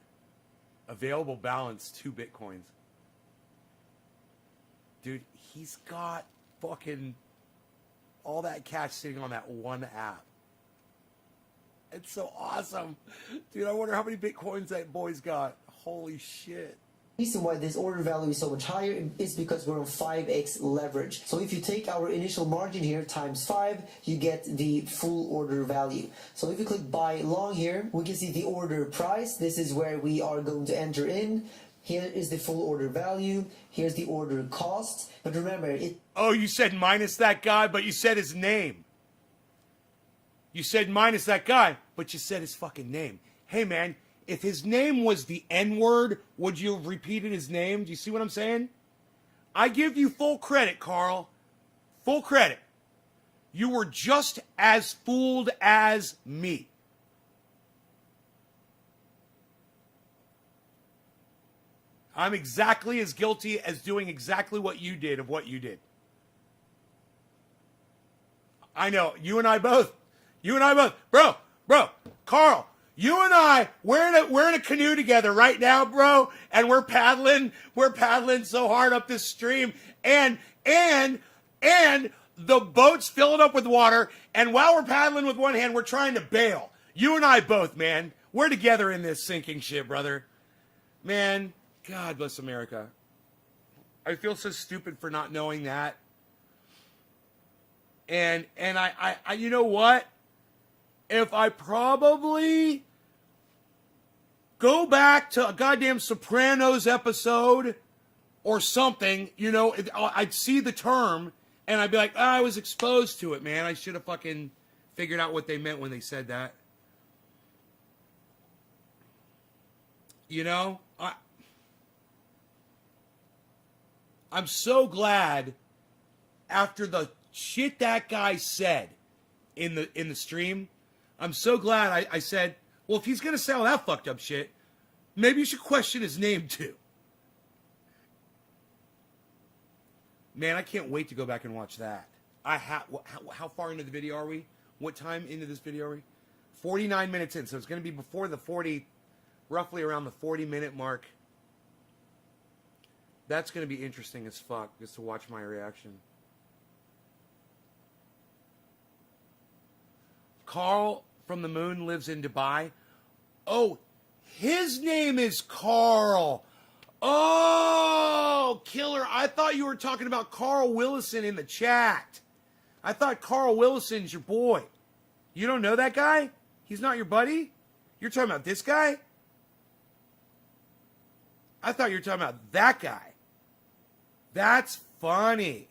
Available balance, 2 Bitcoins. Dude, he's got fucking all that cash sitting on that one app. It's so awesome. Dude, I wonder how many Bitcoins that boy's got. Holy shit. reason why this order value is so much higher is because we're on 5x leverage. So if you take our initial margin here times 5, you get the full order value. So if you click buy long here, we can see the order price. This is where we are going to enter in. Here is the full order value. Here's the order cost. But remember, Oh, you said minus that guy, but you said his name. You said minus that guy, but you said his fucking name. Hey, man, if his name was the N-word, would you have repeated his name? Do you see what I'm saying? I give you full credit, Carl. Full credit. You were just as fooled as me. I'm exactly as guilty as doing exactly what you did of what you did. I know, you and I both. Bro, Carl, you and I, we're in a canoe together right now, bro, and we're paddling so hard up this stream, and the boat's filling up with water, and while we're paddling with one hand, we're trying to bail. You and I both, man. We're together in this sinking ship, brother. Man, God bless America. I feel so stupid for not knowing that. And I you know what? If I probably go back to a goddamn Sopranos episode or something, you know, I'd see the term and I'd be like, oh, I was exposed to it, man. I should have fucking figured out what they meant when they said that. You know, I'm so glad after the shit that guy said in the stream, I'm so glad I said, well, if he's going to say all that fucked up shit, maybe you should question his name too. Man, I can't wait to go back and watch that. How far into the video are we? What time into this video are we? 49 minutes in, so it's going to be before the 40, roughly around the 40-minute mark. That's going to be interesting as fuck, just to watch my reaction. Carl from the moon lives in Dubai. Oh, his name is Carl. Oh, killer. I thought you were talking about Carl Willison in the chat. I thought Carl Willison's your boy. You don't know that guy? He's not your buddy? You're talking about this guy? I thought you were talking about that guy. That's funny.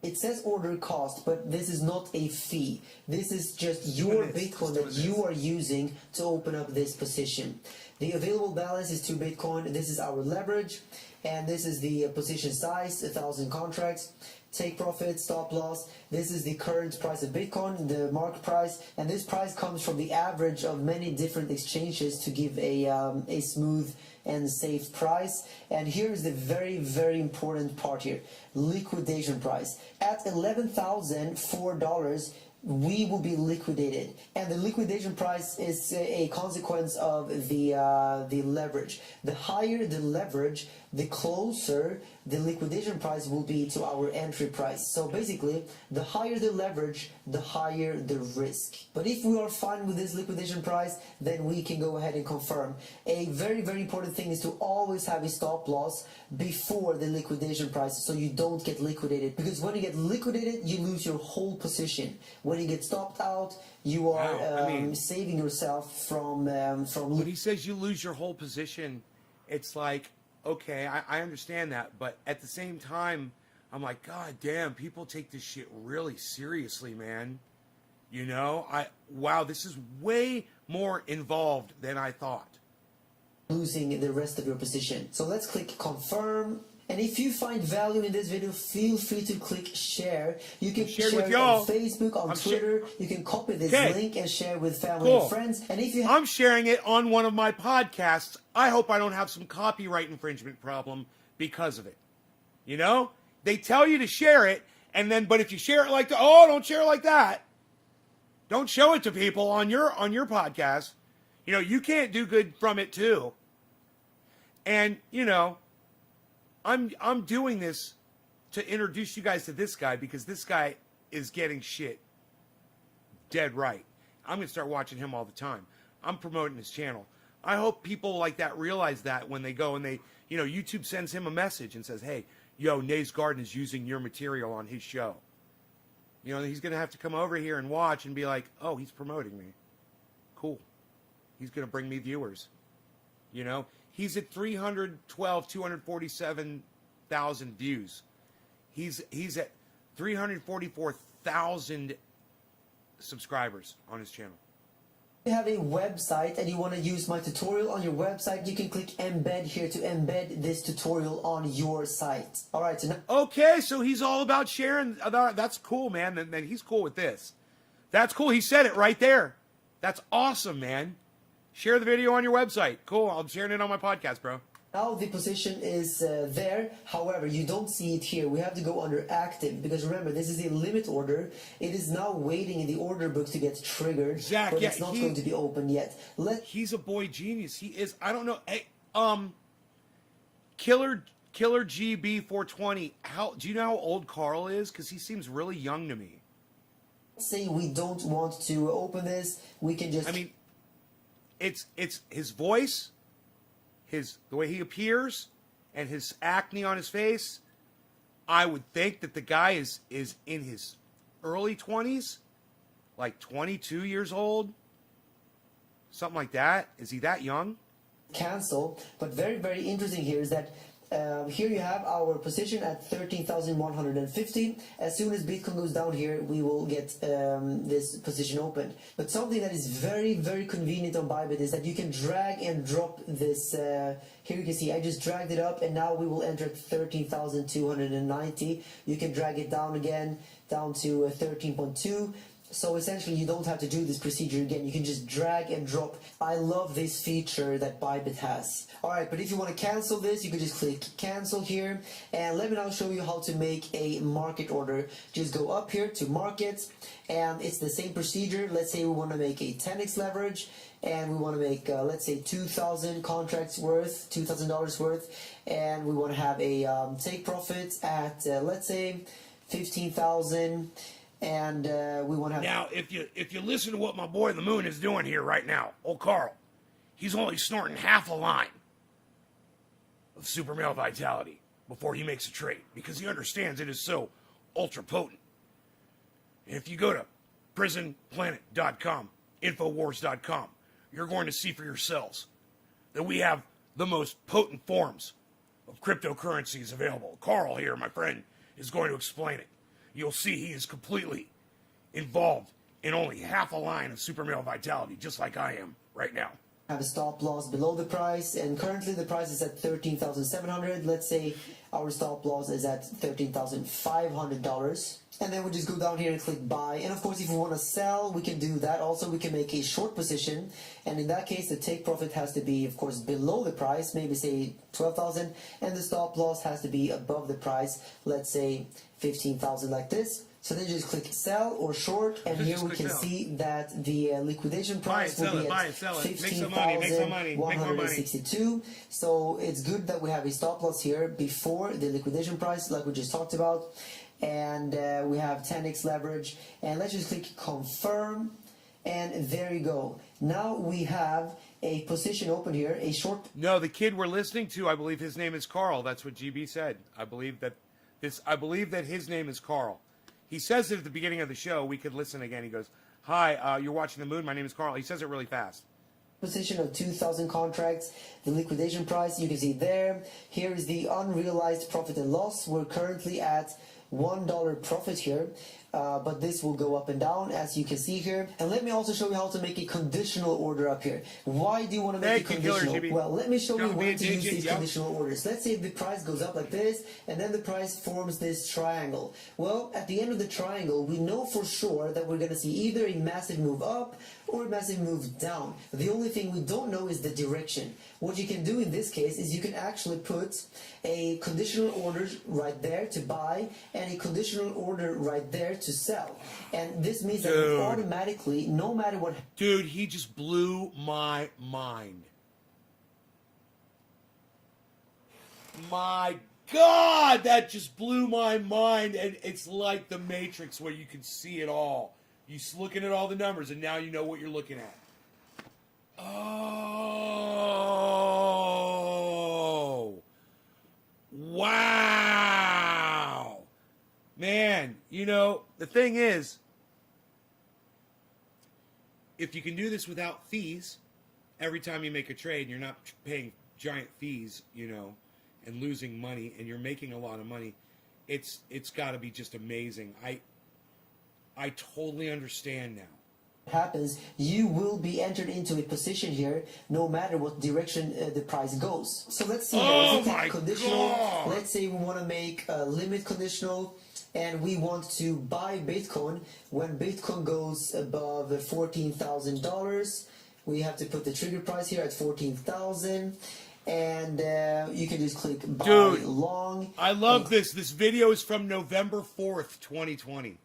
It says order cost, but this is not a fee. This is just your Bitcoin that you are using to open up this position. The available balance is 2 Bitcoin. This is our leverage. And this is the position size, 1,000 contracts. Take profit, stop loss. This is the current price of Bitcoin, the market price. And this price comes from the average of many different exchanges to give a smooth and safe price. And here is the very, very important part here. Liquidation price. At $11,004, we will be liquidated, and the liquidation price is a consequence of the leverage. The higher the leverage, the closer the liquidation price will be to our entry price. So basically, the higher the leverage, the higher the risk. But if we are fine with this liquidation price, then we can go ahead and confirm. A very, very important thing is to always have a stop loss before the liquidation price, so you don't get liquidated. Because when you get liquidated, you lose your whole position. When you get stopped out, you are saving yourself from. When he says you lose your whole position, it's like, okay, I understand that, but at the same time, I'm like, God damn, people take this shit really seriously, man. You know, wow, this is way more involved than I thought. Losing the rest of your position. So let's click confirm. And if you find value in this video, feel free to click share. You can share it on Facebook, on Twitter. You can copy this link and share with family and friends. And if you I'm sharing it on one of my podcasts. I hope I don't have some copyright infringement problem because of it. You know? They tell you to share it, and then, but if you share it like that, oh, don't share it like that. Don't show it to people on your podcast. You know, you can't do good from it too. And, you know, I'm doing this to introduce you guys to this guy because this guy is getting shit dead right. I'm going to start watching him all the time. I'm promoting his channel. I hope people like that realize that when they go and they, you know, YouTube sends him a message and says, hey, yo, Nays Garden is using your material on his show. You know, he's going to have to come over here and watch and be like, oh, he's promoting me. Cool. He's going to bring me viewers. You know, he's at 247,000 views. He's at 344,000 subscribers on his channel. If you have a website and you want to use my tutorial on your website, you can click embed here to embed this tutorial on your site. All right. So now okay, so he's all about sharing. That's cool, man. Then he's cool with this. That's cool. He said it right there. That's awesome, man. Share the video on your website. Cool. I'm sharing it on my podcast, bro. Now the position is there. However, you don't see it here. We have to go under active because remember, this is a limit order. It is now waiting in the order book to get triggered, Zach, but it's not going to be open yet. He's a boy genius. He is. I don't know. Hey, Killer GB 420. Do you know how old Carl is? Because he seems really young to me. Say we don't want to open this. We can just. I mean, it's his voice. The way he appears and his acne on his face, I would think that the guy is in his early 20s, like 22 years old, something like that. Is he that young? Cancel, but very, very interesting here is that here you have our position at 13,150. As soon as Bitcoin goes down here, we will get this position opened. But something that is very, very convenient on Bybit is that you can drag and drop this. Here you can see I just dragged it up, and now we will enter at 13,290. You can drag it down again, down to 13.2. So essentially, you don't have to do this procedure again. You can just drag and drop. I love this feature that Bybit has. Alright, but if you want to cancel this, you can just click cancel here. And let me now show you how to make a market order. Just go up here to markets, and it's the same procedure. Let's say we want to make a 10x leverage, and we want to make, let's say, 2,000 contracts worth, $2,000 worth, and we want to have a take profit at, let's say, 15,000. And we want to have... Now, if you listen to what my boy the Moon is doing here right now, old Carl, he's only snorting half a line of super male vitality before he makes a trade because he understands it is so ultra potent. And if you go to prisonplanet.com, infowars.com, you're going to see for yourselves that we have the most potent forms of cryptocurrencies available. Carl here, my friend, is going to explain it. You'll see he is completely involved in only half a line of super male vitality, just like I am right now. Have a stop loss below the price, and currently the price is at $13,700. Let's say our stop loss is at $13,500, and then we just go down here and click buy. And of course, if we want to sell, we can do that. Also, we can make a short position, and in that case, the take profit has to be, of course, below the price, maybe say 12,000, and the stop loss has to be above the price, let's say 15,000, like this. So then just click sell or short, and here we can see that the liquidation price will be at 15,162. So it's good that we have a stop loss here before the liquidation price, like we just talked about, and we have 10x leverage. And let's just click confirm, and there you go. Now we have a position open here, a short. No, the kid we're listening to, I believe his name is Carl. That's what GB said. I believe that his name is Carl. He says it at the beginning of the show. We could listen again. He goes, hi, you're watching the moon. My name is Carl. He says it really fast. Position of 2,000 contracts. The liquidation price, you can see there. Here is the unrealized profit and loss. We're currently at $1 profit here. But this will go up and down, as you can see here. And let me also show you how to make a conditional order up here. Why do you want to make a conditional? Well, let me show you where to use these conditional orders. Let's say the price goes up like this, and then the price forms this triangle. Well, at the end of the triangle, we know for sure that we're going to see either a massive move up or a massive move down. The only thing we don't know is the direction. What you can do in this case is you can actually put a conditional order right there to buy and a conditional order right there to sell. And this means that automatically, no matter what... Dude, he just blew my mind. My God, that just blew my mind. And it's like the Matrix where you can see it all. You're looking at all the numbers, and now you know what you're looking at. Oh. Wow. Man, you know, the thing is, if you can do this without fees, every time you make a trade, and you're not paying giant fees, you know, and losing money, and you're making a lot of money, it's got to be just amazing. I totally understand now. Happens, you will be entered into a position here no matter what direction the price goes. So let's see here. Conditional. God. Let's say we want to make a limit conditional, and we want to buy Bitcoin when Bitcoin goes above $14,000. We have to put the trigger price here at 14,000. And you can just click buy long. I love this. This video is from November 4th, 2020.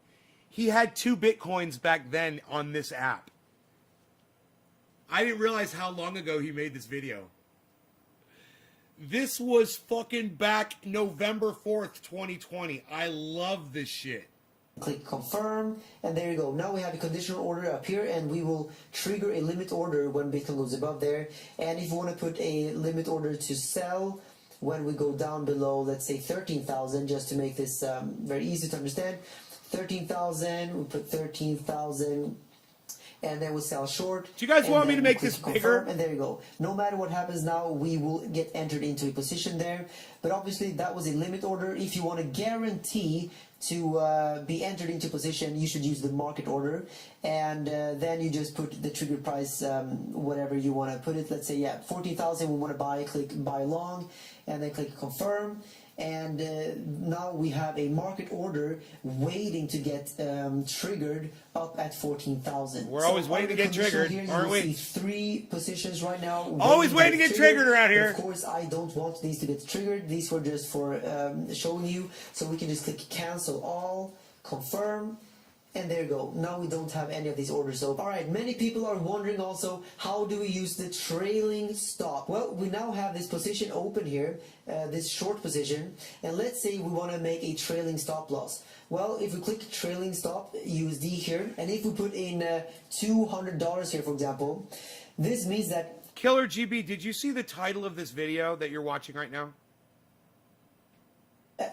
He had 2 Bitcoins back then on this app. I didn't realize how long ago he made this video. This was fucking back November 4th, 2020. I love this shit. Click confirm, and there you go. Now we have a conditional order up here, and we will trigger a limit order when Bitcoin goes above there. And if you want to put a limit order to sell when we go down below, let's say 13,000, just to make this very easy to understand, 13,000, we put 13,000, and then we sell short. Do you guys want me to make this bigger? And there you go. No matter what happens now, we will get entered into a position there. But obviously, that was a limit order. If you want to guarantee to be entered into position, you should use the market order. And then you just put the trigger price, whatever you want to put it. Let's say, 14,000, we want to buy, click buy long, and then click confirm. And now we have a market order waiting to get triggered up at 14,000. We're always waiting to get triggered, aren't we? See 3 positions right now. Always waiting to get triggered around here. But of course, I don't want these to get triggered. These were just for showing you. So we can just click cancel all, confirm. And there you go. Now we don't have any of these orders open. Alright, many people are wondering also, how do we use the trailing stop? Well, we now have this position open here, this short position, and let's say we want to make a trailing stop loss. Well, if we click trailing stop USD here, and if we put in $200 here, for example, this means that... Killer GB, did you see the title of this video that you're watching right now?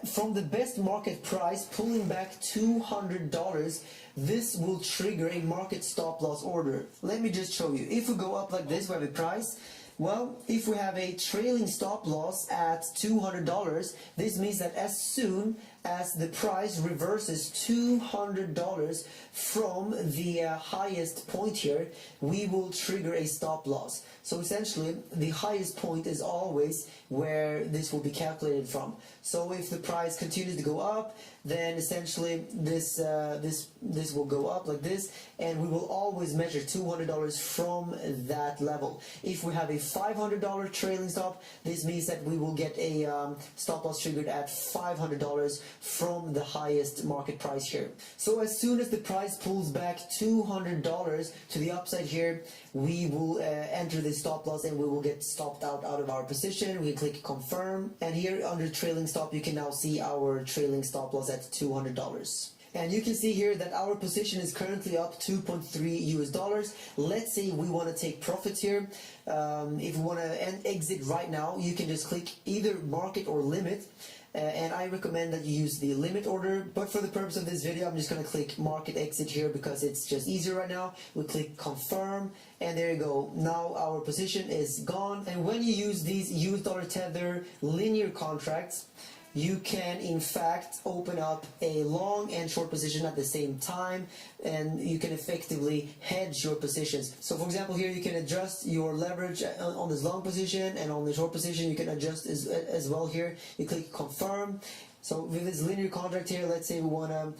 from the best market price pulling back $200, this will trigger a market stop loss order. Let me just show you. If we go up like this, we have a price. Well, if we have a trailing stop loss at $200, this means that as soon as the price reverses $200 from the highest point here, we will trigger a stop loss. So essentially, the highest point is always where this will be calculated from. So if the price continues to go up, then essentially this will go up like this, and we will always measure $200 from that level. If we have a $500 trailing stop, this means that we will get a stop loss triggered at $500 from the highest market price here. So as soon as the price pulls back $200 to the upside here, we will enter the stop loss and we will get stopped out of our position. We click confirm, and here under trailing stop you can now see our trailing stop loss at $200. And you can see here that our position is currently up $2.3 US. Let's say we want to take profits here. If we want to exit right now, you can just click either market or limit. And I recommend that you use the limit order, but for the purpose of this video I'm just going to click market exit here because it's just easier right now. We click confirm, and there you go. Now our position is gone. And when you use these US dollar tether linear contracts, you can in fact open up a long and short position at the same time, and you can effectively hedge your positions. So for example, here you can adjust your leverage on this long position, and on the short position you can adjust as well here. You click confirm. So with this linear contract here, let's say we want to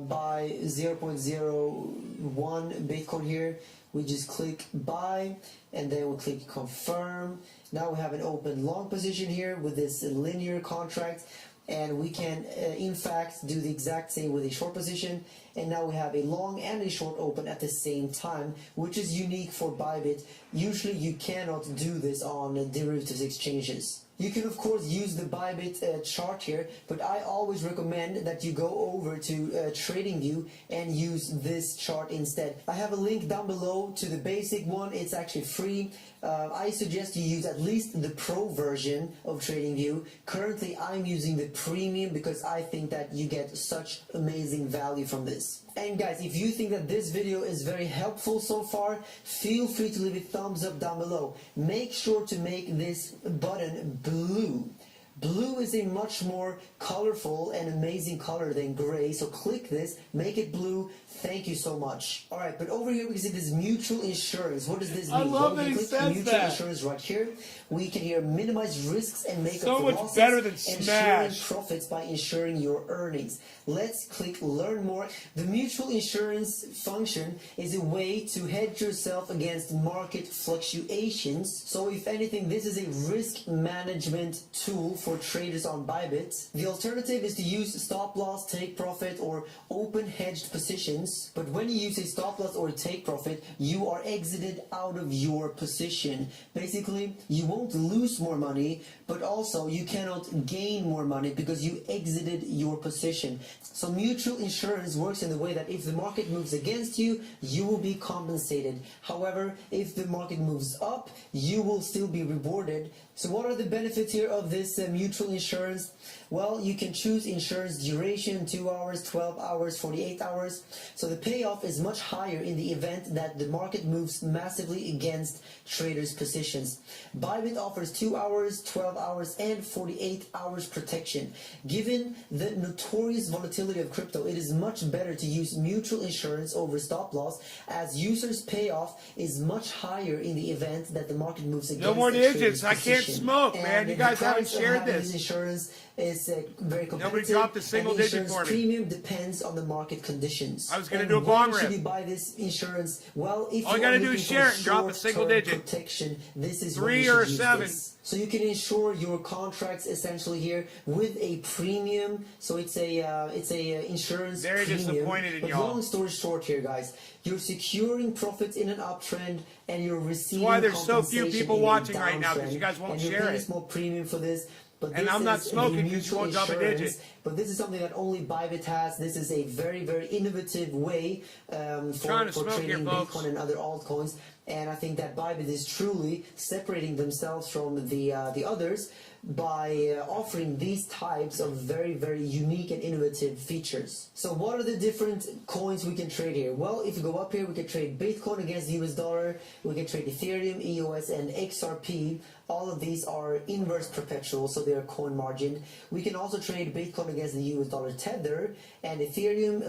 buy 0.01 Bitcoin here. We just click buy, and then we'll click confirm. Now we have an open long position here with this linear contract, and we can in fact do the exact same with a short position. And now we have a long and a short open at the same time, which is unique for Bybit. Usually you cannot do this on derivatives exchanges. You can of course use the Bybit chart here, but I always recommend that you go over to TradingView and use this chart instead. I have a link down below to the basic one. It's actually free. I suggest you use at least the pro version of TradingView. Currently I'm using the premium because I think that you get such amazing value from this. And guys, if you think that this video is very helpful so far, feel free to leave a thumbs up down below. Make sure to make this button blue. Blue is a much more colorful and amazing color than gray, so click this, make it blue. Thank you so much. Alright, but over here we can see this mutual insurance. What does this mean? I love that he click says mutual that. Insurance right here. We can here minimize risks and make So up much for losses, better than ensuring Smash. profits by ensuring your earnings. Let's click learn more. The mutual insurance function is a way to hedge yourself against market fluctuations. So if anything, this is a risk management tool for traders on Bybit. The alternative is to use stop loss, take profit, or open hedged positions. But when you use a stop loss or a take profit, you are exited out of your position. Basically, you won't lose more money, but also you cannot gain more money because you exited your position. So mutual insurance works in the way that if the market moves against you, you will be compensated. However, if the market moves up, you will still be rewarded. So what are the benefits here of this mutual insurance? Well, you can choose insurance duration, 2 hours, 12 hours, 48 hours. So the payoff is much higher in the event that the market moves massively against traders' positions. Bybit offers 2 hours, 12 hours, and 48 hours protection. Given the notorious volatility of crypto, it is much better to use mutual insurance over stop loss, as users' payoff is much higher in the event that the market moves against No more a trader's digits. I can't position. smoke, man. And You the guys haven't price of shared having this. Insurance is very competitive. Nobody dropped a single and the digit insurance for me. premium depends on the market conditions. I was gonna And do a bong when should rip. you buy this insurance? Well, if All you you are gotta do looking is share for it and drop a single short-term digit. protection, this is 3 when you or should use 7. this. So you can insure your contracts essentially here with a premium. So it's a insurance Very premium. disappointed in But y'all. long story short here, guys, you're securing profits in an uptrend and you're receiving why there's so few compensation people in a watching right now, 'cause downtrend, you guys won't and you're share paying it. a small premium for this. But And this I'm not is smoking the 'cause you mutual won't drop a insurance, digit. but this is something that only Bybit has. This is a very, very innovative way Trying for to smoke here, trading folks. Bitcoin and other altcoins. And I think that Bybit is truly separating themselves from the others by offering these types of very, very unique and innovative features. So what are the different coins we can trade here? Well, if you go up here, we can trade Bitcoin against the US dollar, we can trade Ethereum, EOS, and XRP. All of these are inverse perpetual, so they are coin margined. We can also trade Bitcoin against the US dollar Tether, and Ethereum,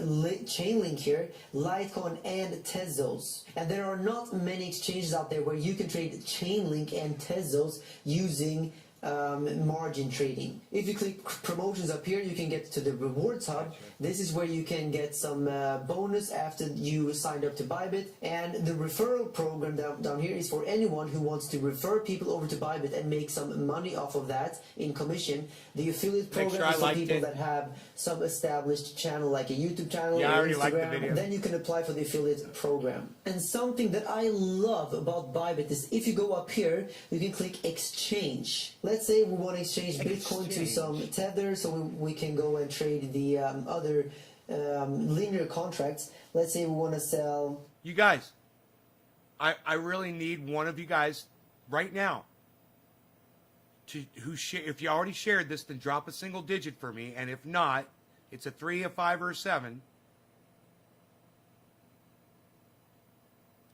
Chainlink here, Litecoin, and Tezos. And there are not many exchanges out there where you can trade Chainlink and Tezos using margin trading. If you click promotions up here, you can get to the rewards hub. This is where you can get some bonus after you signed up to Bybit, and the referral program down here is for anyone who wants to refer people over to Bybit and make some money off of that in commission. The affiliate program is for people that have some established channel like a YouTube channel or Instagram. Then you can apply for the affiliate program. And something that I love about Bybit is if you go up here, you can click exchange. Let's say we want to exchange Bitcoin to some Tether, so we can go and trade the other linear contracts. Let's say we want to sell. You guys, I really need one of you guys right now if you already shared this, then drop a single digit for me, and if not, it's a 3, a 5, or a 7.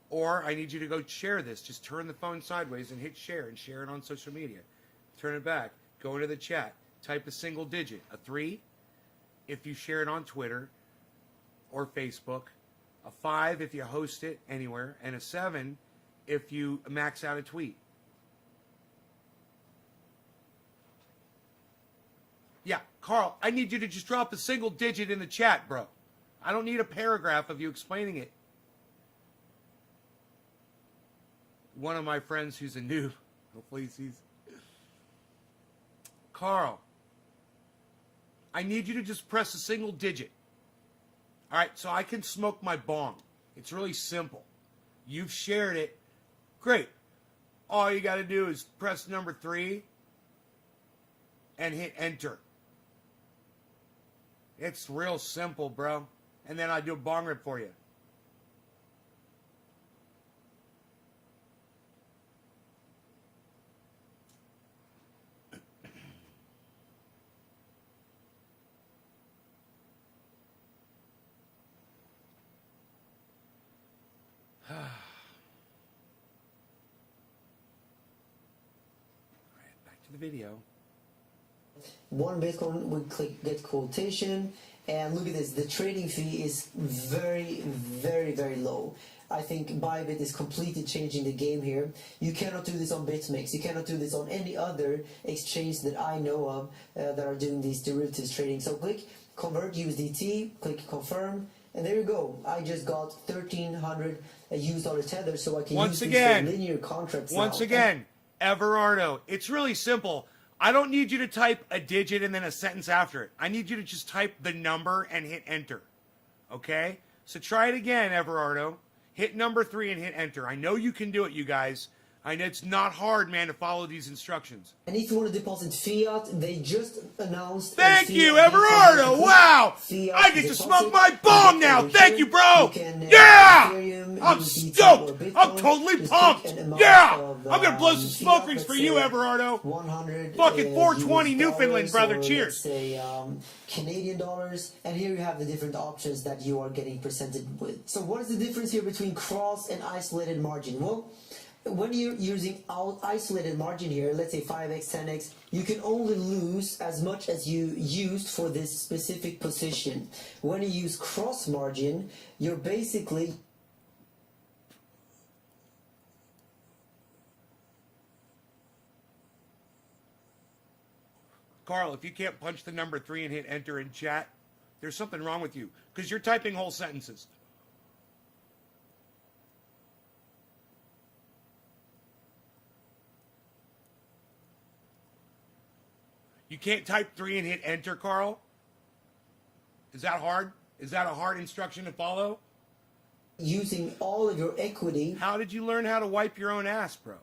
Or I need you to go share this. Just turn the phone sideways and hit share and share it on social media. Turn it back. Go into the chat. Type a single digit. A 3 if you share it on Twitter or Facebook. A 5 if you host it anywhere. And a 7 if you max out a tweet. Yeah, Carl, I need you to just drop a single digit in the chat, bro. I don't need a paragraph of you explaining it. One of my friends who's a noob, hopefully he sees. Carl, I need you to just press a single digit. All right, so I can smoke my bong. It's really simple. You've shared it. Great. All you got to do is press number 3 and hit enter. It's real simple, bro. And then I do a bong rip for you. Back to the video. One Bitcoin, we click get quotation, and look at this. The trading fee is very, very, very low. I think Bybit is completely changing the game here. You cannot do this on BitMEX. You cannot do this on any other exchange that I know of that are doing these derivatives trading. So click convert USDT, click confirm, and there you go. I just got 1,300 US dollar Tether, so I can use these linear contracts Once again, Everardo, it's really simple. I don't need you to type a digit and then a sentence after it. I need you to just type the number and hit enter. Okay? So try it again, Everardo. Hit number 3 and hit enter. I know you can do it, you guys. I know it's not hard, man, to follow these instructions. And if you want to deposit fiat, they just announced... Thank you, Everardo! Wow! I get to smoke my bong now! Thank you, bro! Yeah! I'm stoked! I'm totally pumped! Yeah! I'm gonna blow some smoke rings for you, Everardo! 100 fucking 420 Newfoundland, brother. Cheers! Say, Canadian dollars, and here you have the different options that you are getting presented with. So what is the difference here between cross and isolated margin? Well, when you're using isolated margin here, let's say 5x, 10x, you can only lose as much as you used for this specific position. When you use cross margin, you're basically... Carl, if you can't punch the number 3 and hit enter in chat, there's something wrong with you, because you're typing whole sentences. You can't type 3 and hit enter, Carl? Is that hard? Is that a hard instruction to follow? Using all of your equity. How did you learn how to wipe your own ass, bro?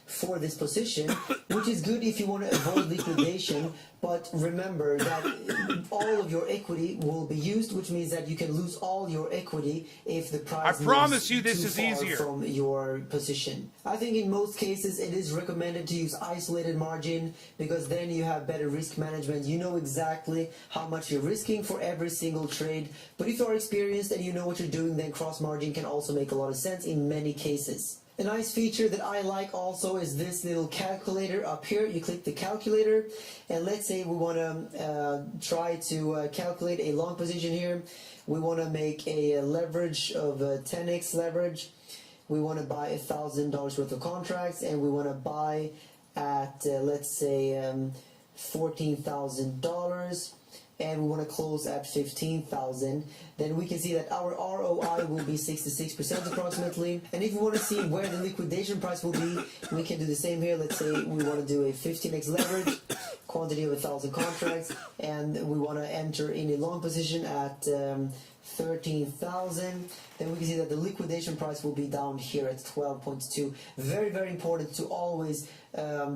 for this position, which is good if you want to avoid liquidation. But remember that all of your equity will be used, which means that you can lose all your equity if the price I promise moves you this too is far easier. from your position. I think in most cases it is recommended to use isolated margin, because then you have better risk management. You know exactly how much you're risking for every single trade. But if you're experienced and you know what you're doing, then cross margin can also make a lot of sense in many cases. A nice feature that I like also is this little calculator up here. You click the calculator, and let's say we want to try to calculate a long position here. We want to make a leverage of 10x leverage. We want to buy $1,000 worth of contracts, and we want to buy at let's say $14,000. And we want to close at 15,000, then we can see that our ROI will be 66% approximately. And if we want to see where the liquidation price will be, we can do the same here. Let's say we want to do a 15x leverage, quantity of 1,000 contracts, and we want to enter in a long position at 13,000. Then we can see that the liquidation price will be down here at 12.2. Very, very important to always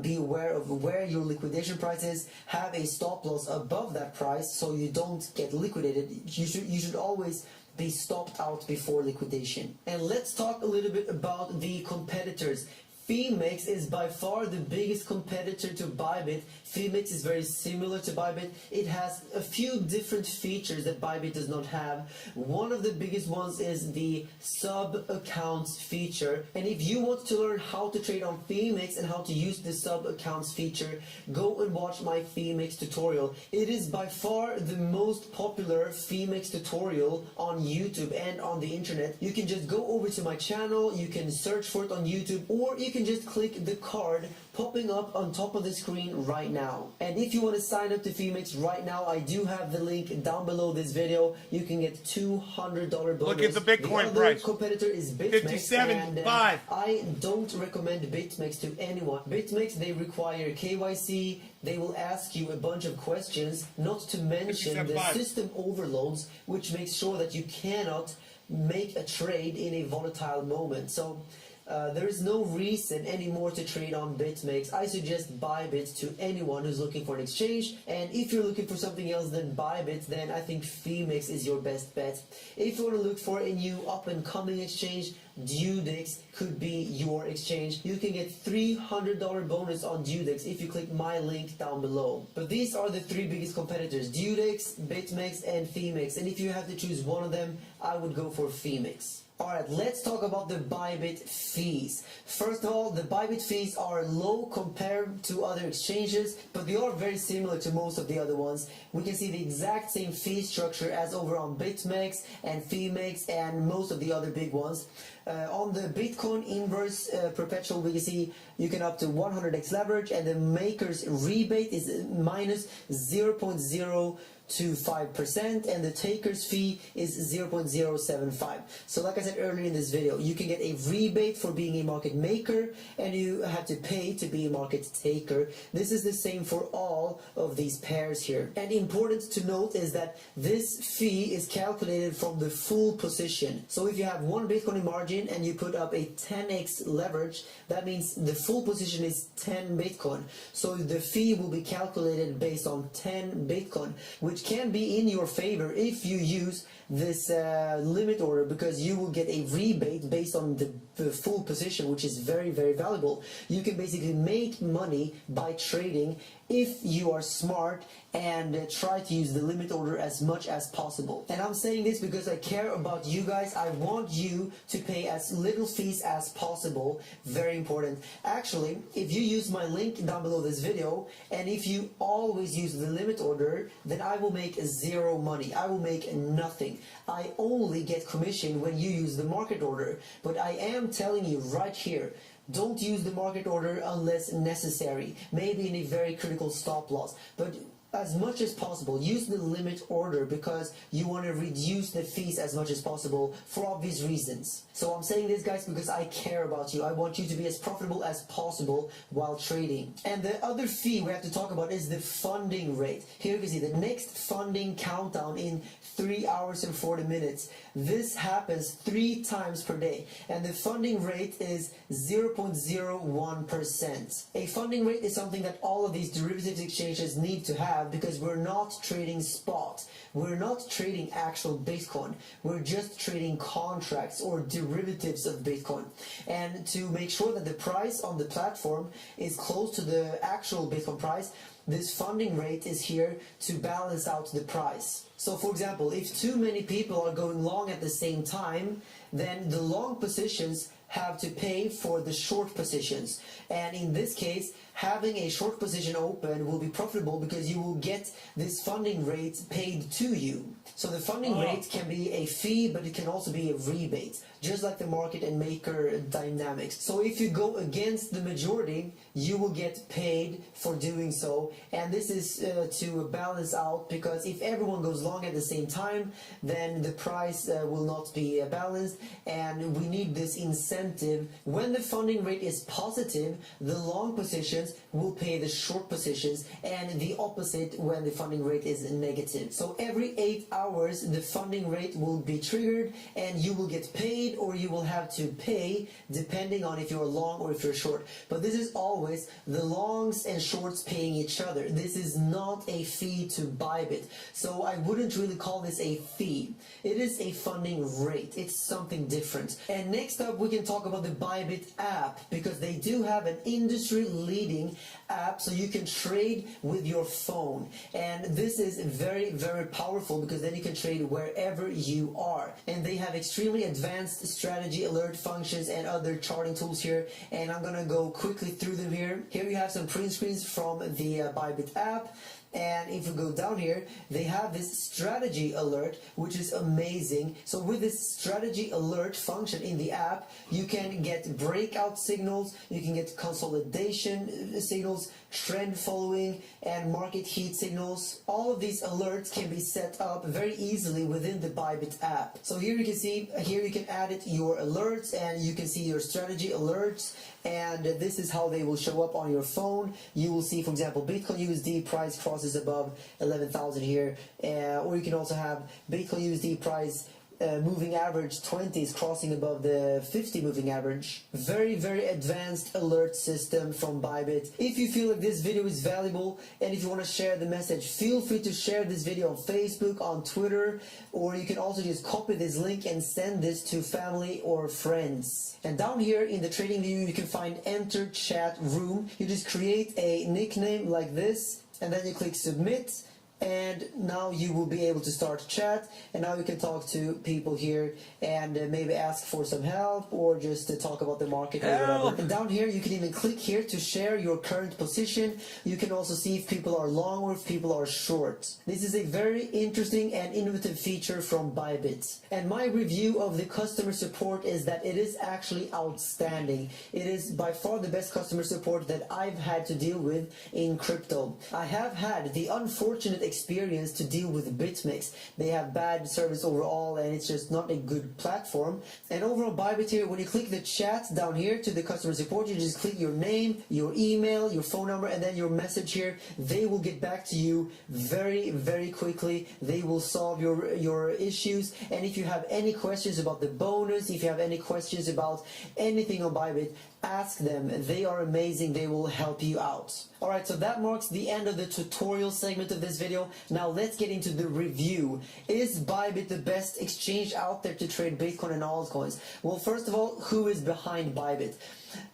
be aware of where your liquidation price is. Have a stop loss above that price so you don't get liquidated. You should always be stopped out before liquidation. And let's talk a little bit about the competitors. Phoenix is by far the biggest competitor to Bybit. Phoenix is very similar to Bybit. It has a few different features that Bybit does not have. One of the biggest ones is the sub-accounts feature. And if you want to learn how to trade on Phoenix and how to use the sub-accounts feature, go and watch my Phoenix tutorial. It is by far the most popular Phoenix tutorial on YouTube and on the internet. You can just go over to my channel, you can search for it on YouTube, or you can just click the card popping up on top of the screen right now. And if you want to sign up to Phoenix right now, I do have the link down below this video. You can get $200 bonus. Look at the Bitcoin other price. competitor is BitMEX. 57.5. I don't recommend BitMEX to anyone. BitMEX, they require KYC. They will ask you a bunch of questions, not to mention the 57.5. system overloads, which makes sure that you cannot make a trade in a volatile moment. So there is no reason anymore to trade on BitMEX. I suggest Bybit to anyone who's looking for an exchange. And if you're looking for something else than Bybit, then I think Phoenix is your best bet. If you want to look for a new up-and-coming exchange, Dudex could be your exchange. You can get $300 bonus on Dudex if you click my link down below. But these are the three biggest competitors: Dudex, BitMEX, and Phoenix. And if you have to choose one of them, I would go for Phoenix. Alright, let's talk about the Bybit fees. First of all, the Bybit fees are low compared to other exchanges, but they are very similar to most of the other ones. We can see the exact same fee structure as over on BitMEX and Phoenix and most of the other big ones. On the Bitcoin inverse perpetual, we can see you can up to 100x leverage, and the maker's rebate is minus 0.025%, and the taker's fee is 0.075. So like I said earlier in this video, you can get a rebate for being a market maker, and you have to pay to be a market taker. This is the same for all of these pairs here. And important to note is that this fee is calculated from the full position. So if you have one Bitcoin in margin and you put up a 10x leverage, that means the full position is 10 Bitcoin. So the fee will be calculated based on 10 Bitcoin, which can be in your favor if you use this limit order, because you will get a rebate based on the full position, which is very, very valuable. You can basically make money by trading if you are smart and try to use the limit order as much as possible. And I'm saying this because I care about you guys. I want you to pay as little fees as possible. Very important. Actually, if you use my link down below this video, and if you always use the limit order, then I will make zero money. I will make nothing. I only get commission when you use the market order. But I am telling you right here, don't use the market order unless necessary, maybe in a very critical stop loss. But as much as possible. Use the limit order because you want to reduce the fees as much as possible for obvious reasons. So I'm saying this, guys, because I care about you. I want you to be as profitable as possible while trading. And the other fee we have to talk about is the funding rate. Here you can see the next funding countdown in 3 hours and 40 minutes. This happens 3 times per day, and the funding rate is 0.01%. A funding rate is something that all of these derivatives exchanges need to have because we're not trading spot. We're not trading actual Bitcoin. We're just trading contracts or derivatives of Bitcoin. And to make sure that the price on the platform is close to the actual Bitcoin price, this funding rate is here to balance out the price. So for example, if too many people are going long at the same time, then the long positions have to pay for the short positions. And in this case, having a short position open will be profitable because you will get this funding rate paid to you. So the funding rate can be a fee, but it can also be a rebate, just like the market and maker dynamics. So if you go against the majority, you will get paid for doing so. And this is to balance out, because if everyone goes long at the same time, then the price will not be balanced, and we need this incentive. When the funding rate is positive, the long positions will pay the short positions, and the opposite when the funding rate is negative. So every 8 hours the funding rate will be triggered, and you will get paid or you will have to pay depending on if you're long or if you're short. But this is always the longs and shorts paying each other. This is not a fee to Bybit, so I wouldn't really call this a fee. It is a funding rate. It's something different. And next up we can talk about the Bybit app, because they do have an industry leading app so you can trade with your phone. And this is very, very powerful because then you can trade wherever you are. And they have extremely advanced strategy alert functions and other charting tools here, and I'm gonna go quickly through them here. Here you have some print screens from the Bybit app. And if you go down here, they have this strategy alert, which is amazing. So with this strategy alert function in the app, you can get breakout signals, you can get consolidation signals, trend following, and market heat signals. All of these alerts can be set up very easily within the Bybit app. So here you can see, here you can add your alerts, and you can see your strategy alerts, and this is how they will show up on your phone. You will see, for example, Bitcoin USD price crosses above 11,000 here, or you can also have Bitcoin USD price moving average 20 is crossing above the 50 moving average. Very, very advanced alert system from Bybit. If you feel like this video is valuable, and if you want to share the message, feel free to share this video on Facebook, on Twitter, or you can also just copy this link and send this to family or friends. And down here in the trading view, you can find enter chat room. You just create a nickname like this, and then you click submit, and now you will be able to start chat, and now you can talk to people here and maybe ask for some help or just to talk about the market or whatever. And down here you can even click here to share your current position. You can also see if people are long or if people are short. This is a very interesting and innovative feature from Bybit. And my review of the customer support is that it is actually outstanding. It is by far the best customer support that I've had to deal with in crypto. I have had the unfortunate experience to deal with BitMEX. They have bad service overall, and it's just not a good platform. And overall, Bybit here, when you click the chat down here to the customer support, you just click your name, your email, your phone number, and then your message here. They will get back to you very, very quickly. They will solve your issues. And if you have any questions about the bonus, if you have any questions about anything on Bybit, ask them. They are amazing. They will help you out. Alright, so that marks the end of the tutorial segment of this video. Now let's get into the review. Is Bybit the best exchange out there to trade Bitcoin and altcoins? Well, first of all, who is behind Bybit?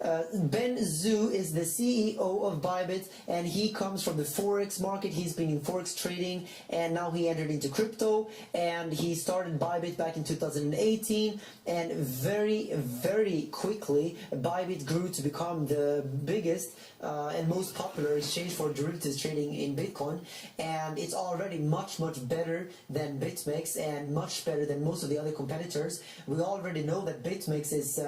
Ben Zhu is the CEO of Bybit, and he comes from the Forex market. He's been in Forex trading, and now he entered into crypto, and he started Bybit back in 2018, and very, very quickly Bybit grew to become the biggest and most popular exchange for derivatives trading in Bitcoin, and it's already much, much better than BitMEX and much better than most of the other competitors. We already know that BitMEX is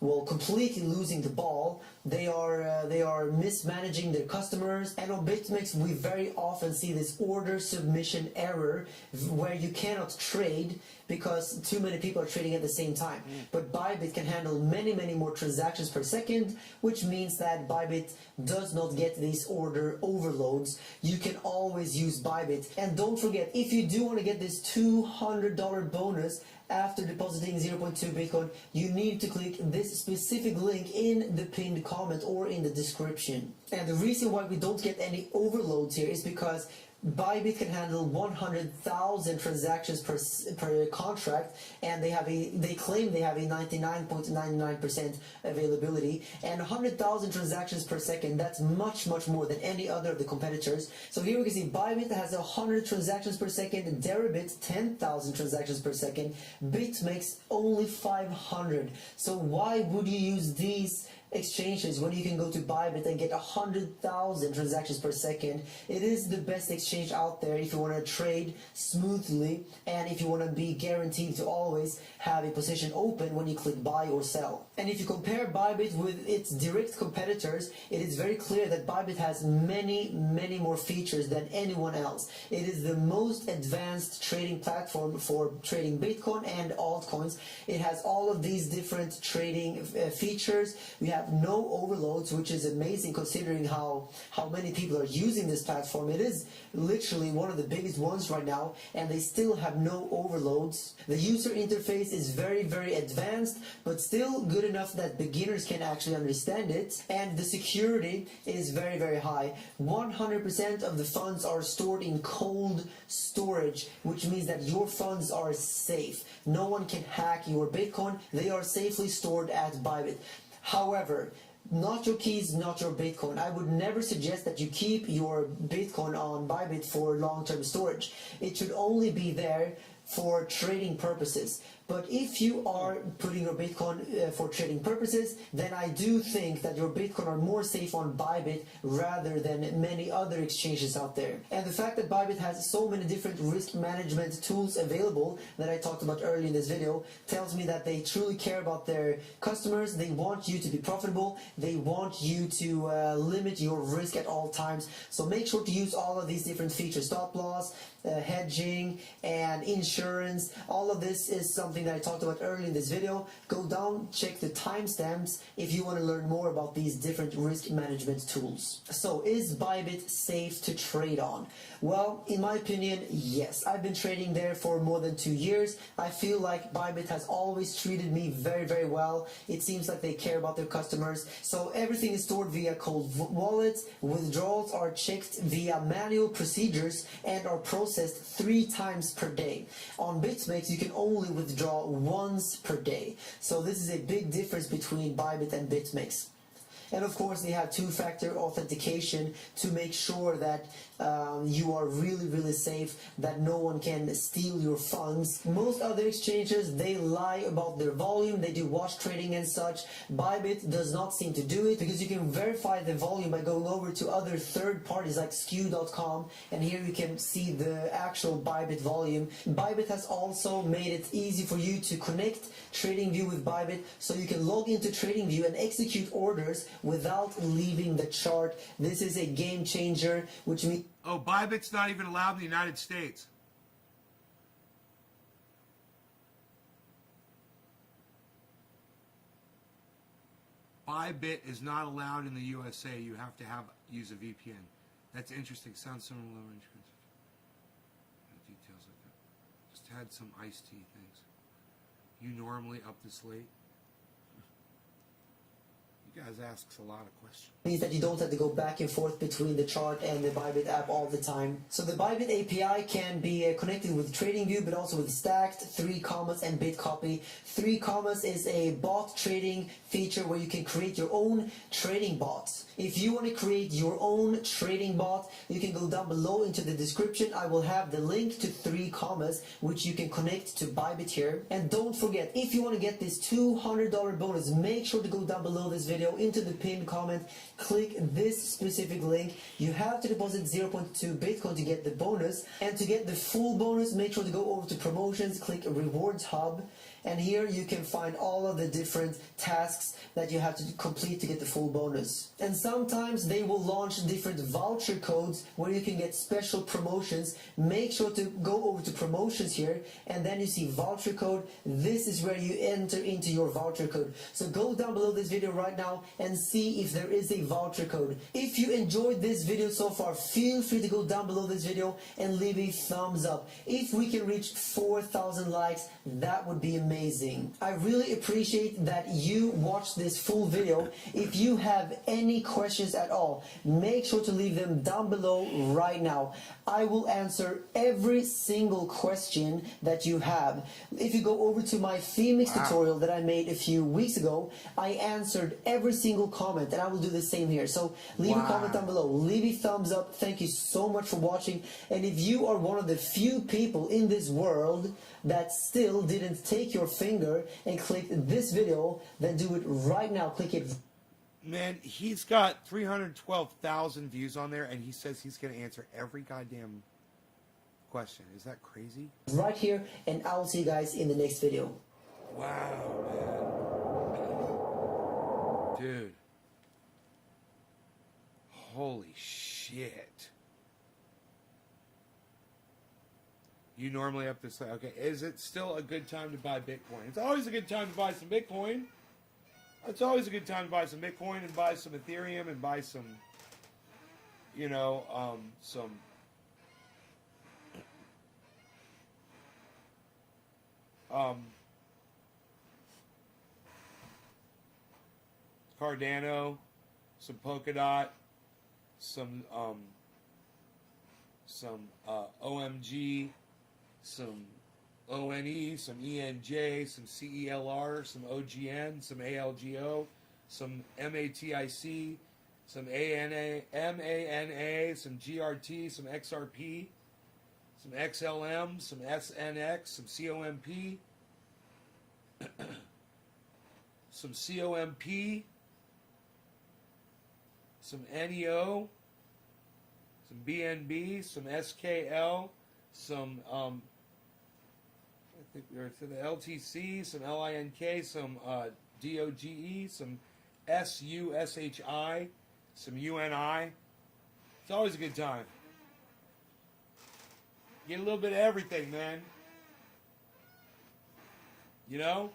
well, completely losing the ball. They are mismanaging their customers, and on BitMEX we very often see this order submission error where you cannot trade because too many people are trading at the same time. But Bybit can handle many more transactions per second, which means that Bybit does not get these order overloads. You can always use Bybit. And don't forget, if you do want to get this $200 bonus after depositing 0.2 Bitcoin, you need to click this specific link in the pinned comment or in the description. And the reason why we don't get any overloads here is because Bybit can handle 100,000 transactions per contract, and they claim they have a 99.99% availability, and 100,000 transactions per second. That's much more than any other of the competitors. So here we can see Bybit has 100 transactions per second, Deribit 10,000 transactions per second, BitMEX only 500. So why would you use these exchanges when you can go to Bybit and get 100,000 transactions per second? It is the best exchange out there if you want to trade smoothly and if you want to be guaranteed to always have a position open when you click buy or sell. And if you compare Bybit with its direct competitors, it is very clear that Bybit has many more features than anyone else. It is the most advanced trading platform for trading Bitcoin and altcoins. It has all of these different trading features. We have no overloads, which is amazing considering how many people are using this platform. It is literally one of the biggest ones right now, and they still have no overloads. The user interface is very advanced, but still good enough that beginners can actually understand it, and the security is very high. 100% of the funds are stored in cold storage, which means that your funds are safe. No one can hack your Bitcoin. They are safely stored at Bybit. However, not your keys, not your Bitcoin. I would never suggest that you keep your Bitcoin on Bybit for long-term storage. It should only be there for trading purposes. But if you are putting your Bitcoin for trading purposes, then I do think that your Bitcoin are more safe on Bybit rather than many other exchanges out there. And the fact that Bybit has so many different risk management tools available that I talked about earlier in this video tells me that they truly care about their customers. They want you to be profitable. They want you to limit your risk at all times. So make sure to use all of these different features: stop loss, hedging, and insurance. All of this is something that I talked about earlier in this video. Go down, check the timestamps if you want to learn more about these different risk management tools. So is Bybit safe to trade on? Well, in my opinion, yes. I've been trading there for more than 2 years. I feel like Bybit has always treated me very well. It seems like they care about their customers. So everything is stored via cold wallets. Withdrawals are checked via manual procedures and are processed 3 times per day. On BitMEX, you can only withdraw once per day. So this is a big difference between Bybit and BitMEX. And of course, they have two-factor authentication to make sure that you are really safe, that no one can steal your funds. Most other exchanges, they lie about their volume, they do wash trading and such. Bybit does not seem to do it, because you can verify the volume by going over to other third parties like skew.com, and here you can see the actual Bybit volume. Bybit has also made it easy for you to connect TradingView with Bybit, so you can log into TradingView and execute orders without leaving the chart. This is a game changer, which means... Oh, Bybit's not even allowed in the United States. Bybit is not allowed in the USA. You have to use a VPN. That's interesting. Sounds similar to low range. Details like that. Just had some iced tea things. You normally up this late? You guys ask a lot of questions. Means that you don't have to go back and forth between the chart and the Bybit app all the time. So the Bybit API can be connected with TradingView, but also with Stacked, 3 Commas, and Bitcopy. 3 Commas is a bot trading feature where you can create your own trading bots. If you want to create your own trading bot, you can go down below into the description. I will have the link to 3 Commas, which you can connect to Bybit here. And don't forget, if you want to get this $200 bonus, make sure to go down below this video into the pinned comment. Click this specific link. You have to deposit 0.2 Bitcoin to get the bonus, and to get the full bonus, make sure to go over to promotions, click Rewards Hub, And here you can find all of the different tasks that you have to complete to get the full bonus. And sometimes they will launch different voucher codes where you can get special promotions. Make sure to go over to promotions here, and then you see voucher code. This is where you enter into your voucher code. So go down below this video right now and see if there is a voucher code. If you enjoyed this video so far, feel free to go down below this video and leave a thumbs up. If we can reach 4,000 likes, that would be amazing. I really appreciate that you watched this full video. If you have any questions at all, make sure to leave them down below right now. I will answer every single question that you have. If you go over to my Phoenix tutorial that I made a few weeks ago, I answered every single comment, and I will do the same here. So leave a comment down below, leave a thumbs up. Thank you so much for watching. And if you are one of the few people in this world that still didn't take your finger and click this video, then do it right now. Click it. Man, he's got 312,000 views on there, and he says he's going to answer every goddamn question. Is that crazy? Right here, and I will see you guys in the next video. Wow, man. Dude. Holy shit. You normally up to say, okay, is it still a good time to buy Bitcoin? It's always a good time to buy some Bitcoin. It's always a good time to buy some Bitcoin and buy some Ethereum and buy some, you know, some Cardano, some Polkadot, some OMG, some ONE, some ENJ, some CELR, some OGN, some ALGO, some MATIC, some MANA, some GRT, some XRP, some XLM, some SNX, some COMP, some COMP, some NEO, some BNB, some SKL, some I think we were to the LTC, some LINK, some DOGE, some SUSHI, some UNI. It's always a good time. Get a little bit of everything, man. You know?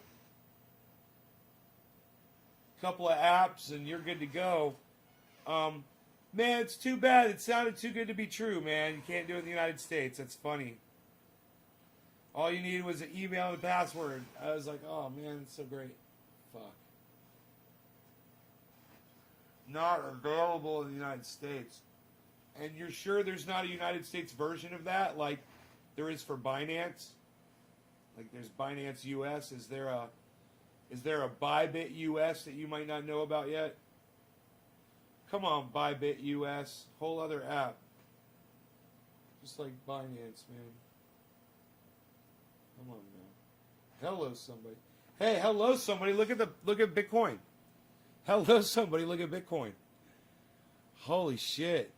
A couple of apps and you're good to go. Man, it's too bad. It sounded too good to be true, man. You can't do it in the United States. That's funny. All you needed was an email and a password. I was like, oh, man, it's so great. Fuck. Not available in the United States. And you're sure there's not a United States version of that, like there is for Binance? Like there's Binance US. Is there a Bybit US that you might not know about yet? Come on, Bybit US. Whole other app. Just like Binance, man. Come on, man. Hello, somebody. Hey, hello, somebody. Look at Bitcoin. Hello, somebody. Look at Bitcoin. Holy shit.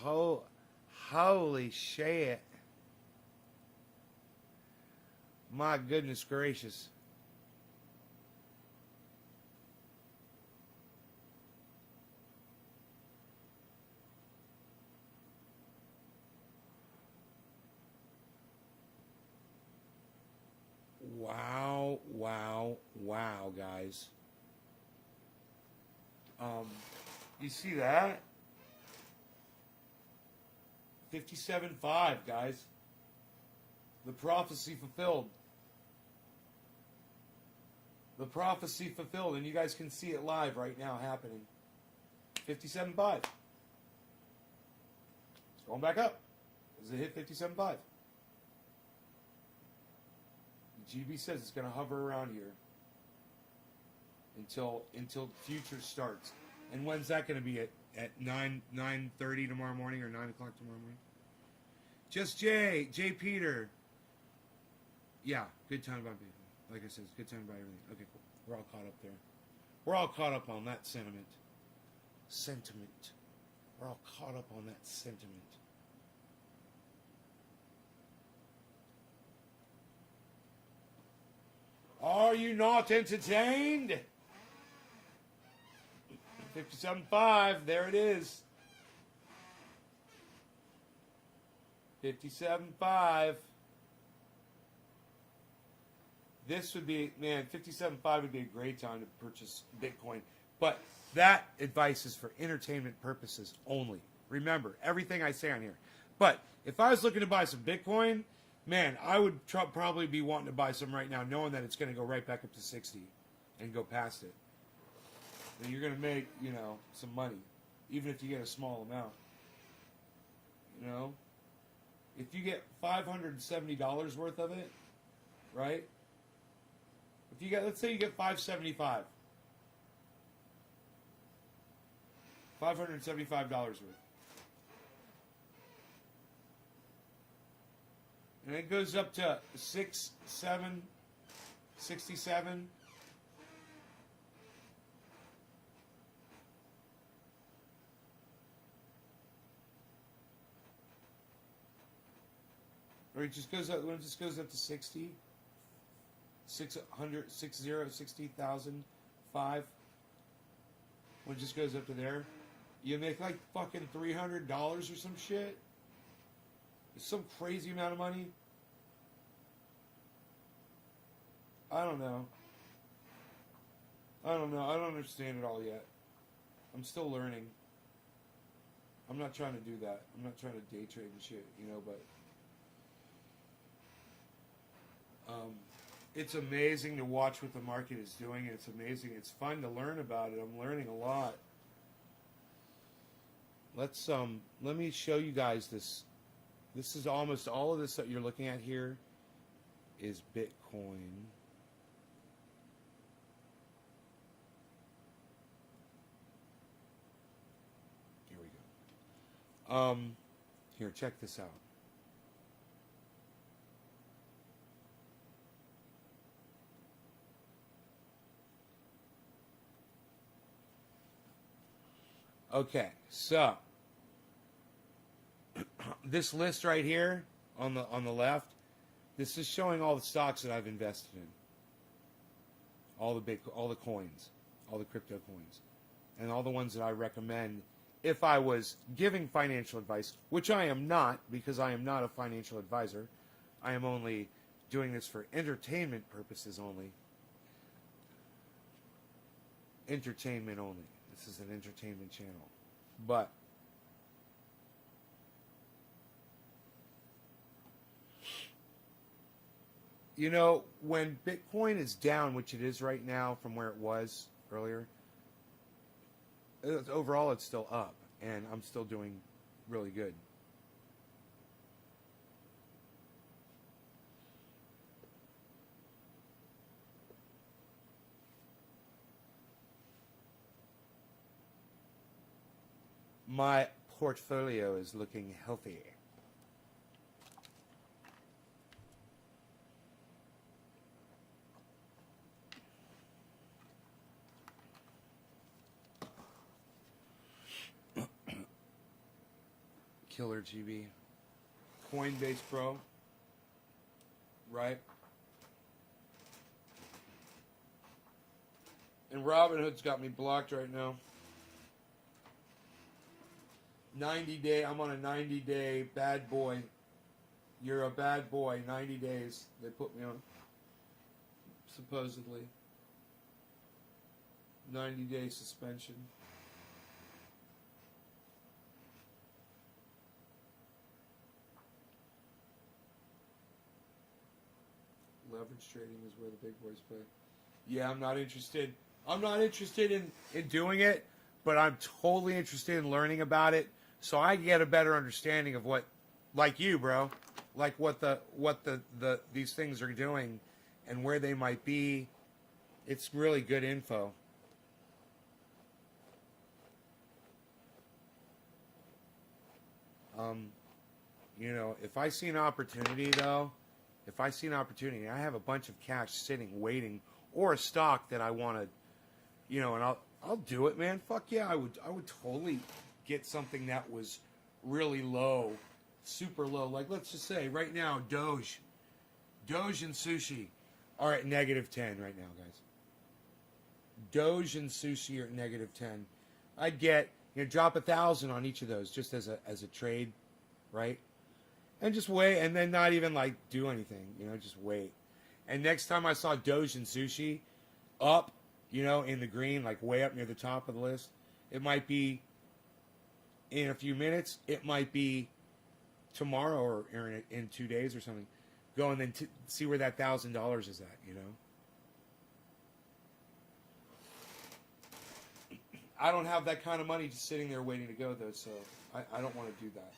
Holy shit. My goodness gracious. Wow, guys. You see that? 57.5, guys. The prophecy fulfilled. The prophecy fulfilled, and you guys can see it live right now happening. 57.5. It's going back up. Does it hit 57.5? GB says it's going to hover around here until future starts. And when's that going to be? At 9:30 tomorrow morning or 9 o'clock tomorrow morning? Just J Peter. Yeah, good time about people. Like I said, it's good time about everything. Okay, cool. We're all caught up there. We're all caught up on that sentiment. We're all caught up on that sentiment. Are you not entertained? 57.5, there it is. 57.5. This would be, man, 57.5 would be a great time to purchase Bitcoin. But that advice is for entertainment purposes only. Remember, everything I say on here. But if I was looking to buy some Bitcoin, man, I would probably be wanting to buy some right now, knowing that it's going to go right back up to 60 and go past it. And you're going to make, you know, some money, even if you get a small amount. You know? If you get $570 worth of it, right? If you get, let's say you get $575. $575 worth. And it goes up to 67. Or it just goes up, when it just goes up to 60, 60,005, when it just goes up to there, you make like fucking $300 or some shit. It's some crazy amount of money. I don't know. I don't understand it all yet. I'm still learning. I'm not trying to do that. I'm not trying to day trade and shit, you know, but it's amazing to watch what the market is doing. It's amazing. It's fun to learn about it. I'm learning a lot. Let's let me show you guys this. This is almost all of this that you're looking at here is Bitcoin. Here we go. Here, check this out. Okay, so this list right here on the left, this is showing all the stocks that I've invested in, all the coins, all the crypto coins, and all the ones that I recommend if I was giving financial advice, which I am not, because I am not a financial advisor. I am only doing this for entertainment purposes only. Entertainment only. This is an entertainment channel. But you know, when Bitcoin is down, which it is right now from where it was earlier, overall it's still up, and I'm still doing really good. My portfolio is looking healthy. Killer GB. Coinbase Pro. Right? And Robinhood's got me blocked right now. 90-day, I'm on a 90-day bad boy. You're a bad boy, 90 days. They put me on, supposedly. 90-day suspension. Leverage trading is where the big boys play. Yeah, I'm not interested. I'm not interested in doing it, but I'm totally interested in learning about it, so I get a better understanding of what, like you, bro, like what these things are doing and where they might be. It's really good info. You know, if I see an opportunity, though, I have a bunch of cash sitting, waiting, or a stock that I want to, you know, and I'll do it, man. Fuck yeah, I would totally get something that was really low, super low. Like, let's just say right now, Doge and sushi. are at -10 right now, guys. Doge and sushi are at -10. I'd get, drop 1,000 on each of those just as a trade, right? And just wait, and then not even like do anything, just wait. And next time I saw Doge and sushi up, in the green, like way up near the top of the list, it might be in a few minutes. It might be tomorrow or in 2 days or something. Go and then see where that $1,000 is at, I don't have that kind of money just sitting there waiting to go, though, so I don't want to do that.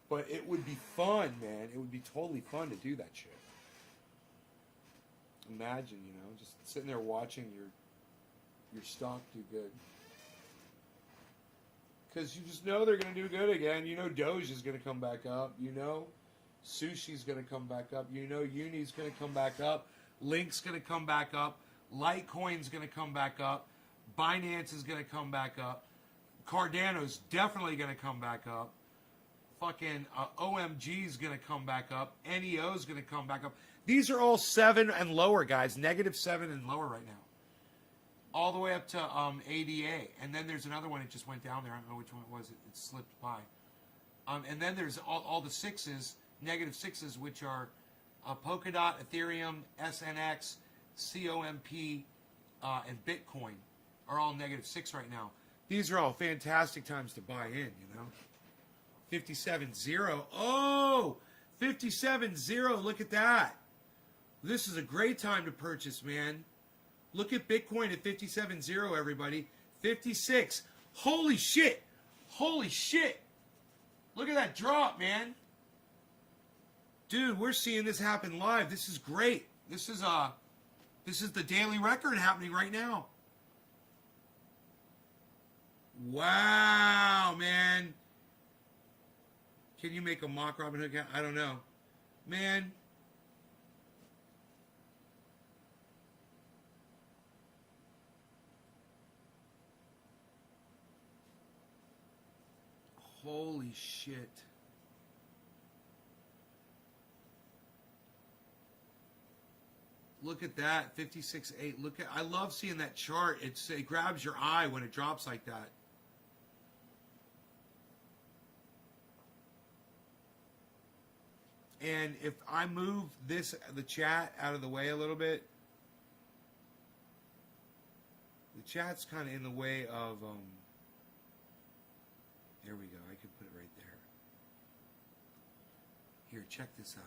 But it would be fun, man. It would be totally fun to do that shit. Imagine, just sitting there watching your stock do good. Because you just know they're going to do good again. Doge is going to come back up. Sushi's going to come back up. Uni's going to come back up. Link's going to come back up. Litecoin's going to come back up. Binance is going to come back up. Cardano's definitely going to come back up. Fucking OMG's going to come back up. NEO's going to come back up. These are all 7 and lower, guys. -7 and lower right now. All the way up to ADA. And then there's another one that just went down there. I don't know which one it was. It slipped by. And then there's all the sixes, -6s, which are Polkadot, Ethereum, SNX, COMP, and Bitcoin are all -6 right now. These are all fantastic times to buy in, 57.0. Oh, 57.0. Look at that. This is a great time to purchase, man. Look at Bitcoin at 57.0, everybody. 56. Holy shit. Holy shit. Look at that drop, man. Dude, we're seeing this happen live. This is great. This is the daily record happening right now. Wow, man. Can you make a mock Robinhood account? I don't know. Man. Holy shit. Look at that, 56.8. I love seeing that chart. It grabs your eye when it drops like that. And if I move the chat out of the way a little bit, the chat's kind of in the way of, there we go. I can put it right there. Here, check this out.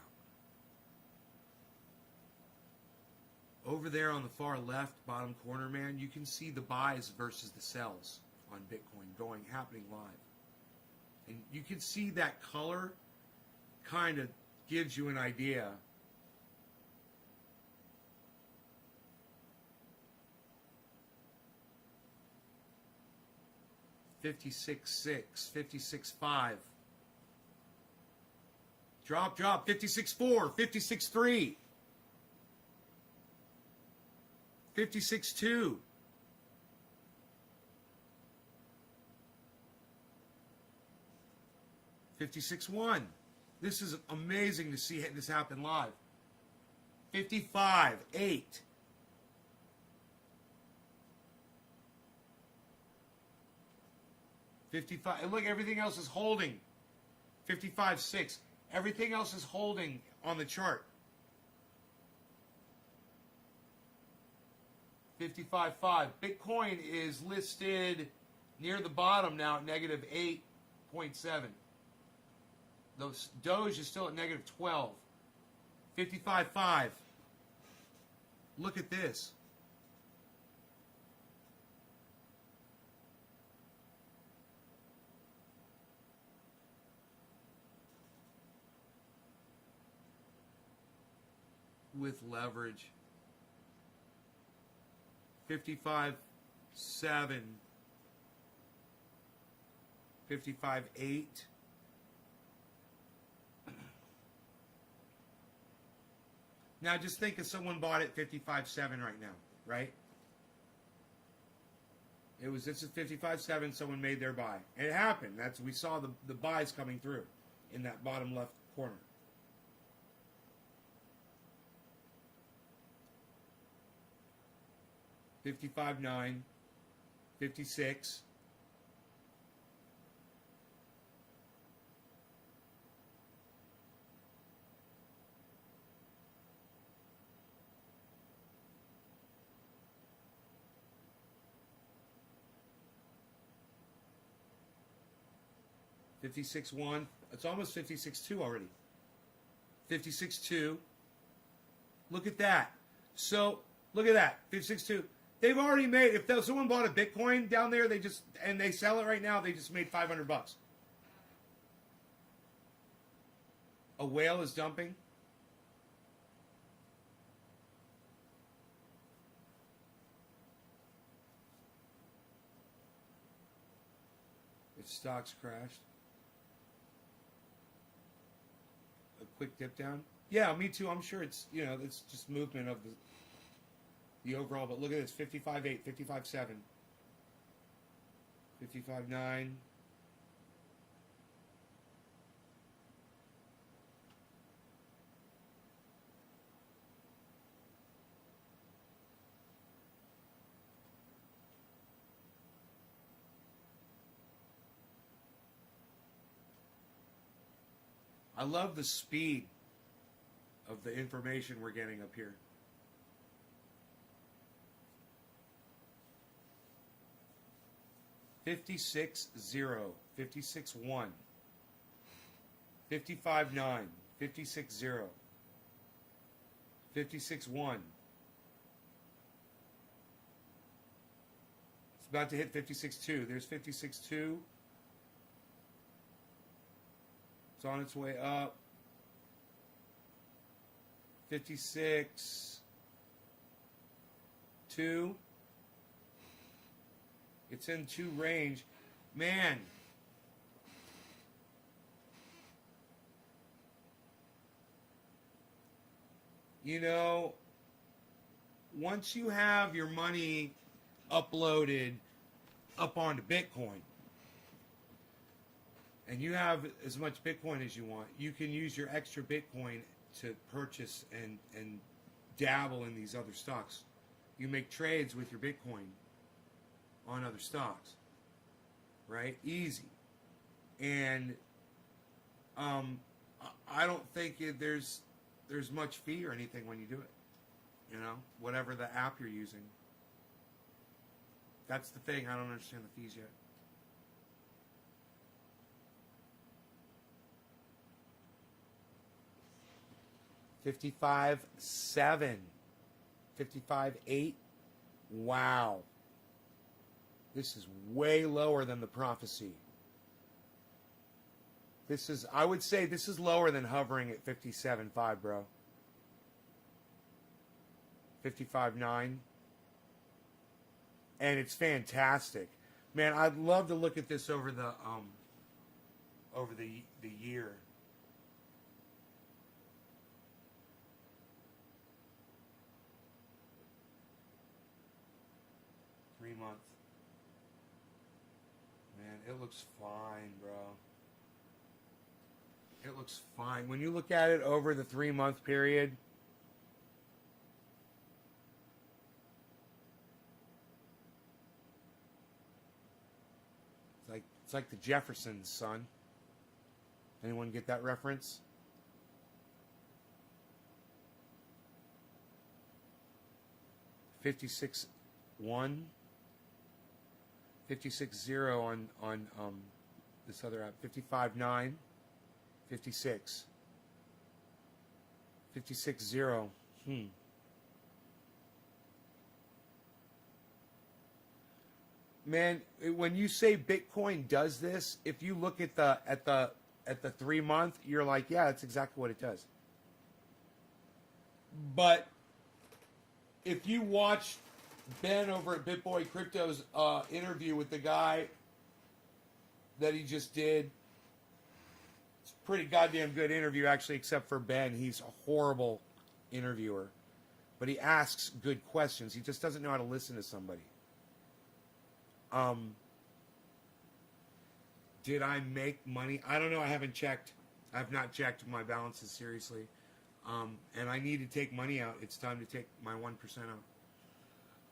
Over there on the far left, bottom corner, man, you can see the buys versus the sells on Bitcoin happening live. And you can see that color kind of gives you an idea. $56.6, $56.5. Drop, $56.4, $56.3. $56.2. $56.1. This is amazing to see this happen live. 55.8. 55. And look, everything else is holding. 55.6. Everything else is holding on the chart. 55.5. Bitcoin is listed near the bottom now at -8.7. Those Doge is still at -12. 55.5. Look at this. With leverage. 55.7. 55.8. Now just think if someone bought it 55.7 right now, right? This is 55.7, someone made their buy. And it happened. We saw the buys coming through in that bottom left corner. 55.9, 56. $56.1. It's almost $56.2 already. $56.2. Look at that. So look at that. $56.2. They've already made. If someone bought a Bitcoin down there, and they sell it right now, they just made $500. A whale is dumping. Its stocks crashed. A quick dip down. Yeah, me too. I'm sure it's it's just movement of the overall. But look at this: 55.8, 55.7, 55.9. I love the speed of the information we're getting up here. $56.0, $56.1, $55.9, $56.0, $56.1. It's about to hit $56.2. There's $56.2. It's on its way up. 56.2. It's in 2 range. Man. Once you have your money uploaded up onto Bitcoin, and you have as much Bitcoin as you want, you can use your extra Bitcoin to purchase and dabble in these other stocks. You make trades with your Bitcoin on other stocks, right? Easy. And I don't think there's much fee or anything when you do it. Whatever the app you're using. That's the thing. I don't understand the fees yet. $55.7, $55.8. Wow. This is way lower than the prophecy. I would say this is lower than hovering at 57.5, bro. 55.9. And it's fantastic. Man, I'd love to look at this over the year. Month. Man, it looks fine, bro. It looks fine. When you look at it over the 3-month period, it's like the Jeffersons, son. Anyone get that reference? $56.1. 56.0 on this other app. 55.9, 56. 56.0. Man, when you say Bitcoin does this, if you look at the 3-month, you're like, yeah, that's exactly what it does. But if you watch Ben over at BitBoy Crypto's interview with the guy that he just did, it's a pretty goddamn good interview, actually, except for Ben. He's a horrible interviewer. But he asks good questions. He just doesn't know how to listen to somebody. Did I make money? I don't know. I haven't checked. I've not checked my balances seriously. And I need to take money out. It's time to take my 1%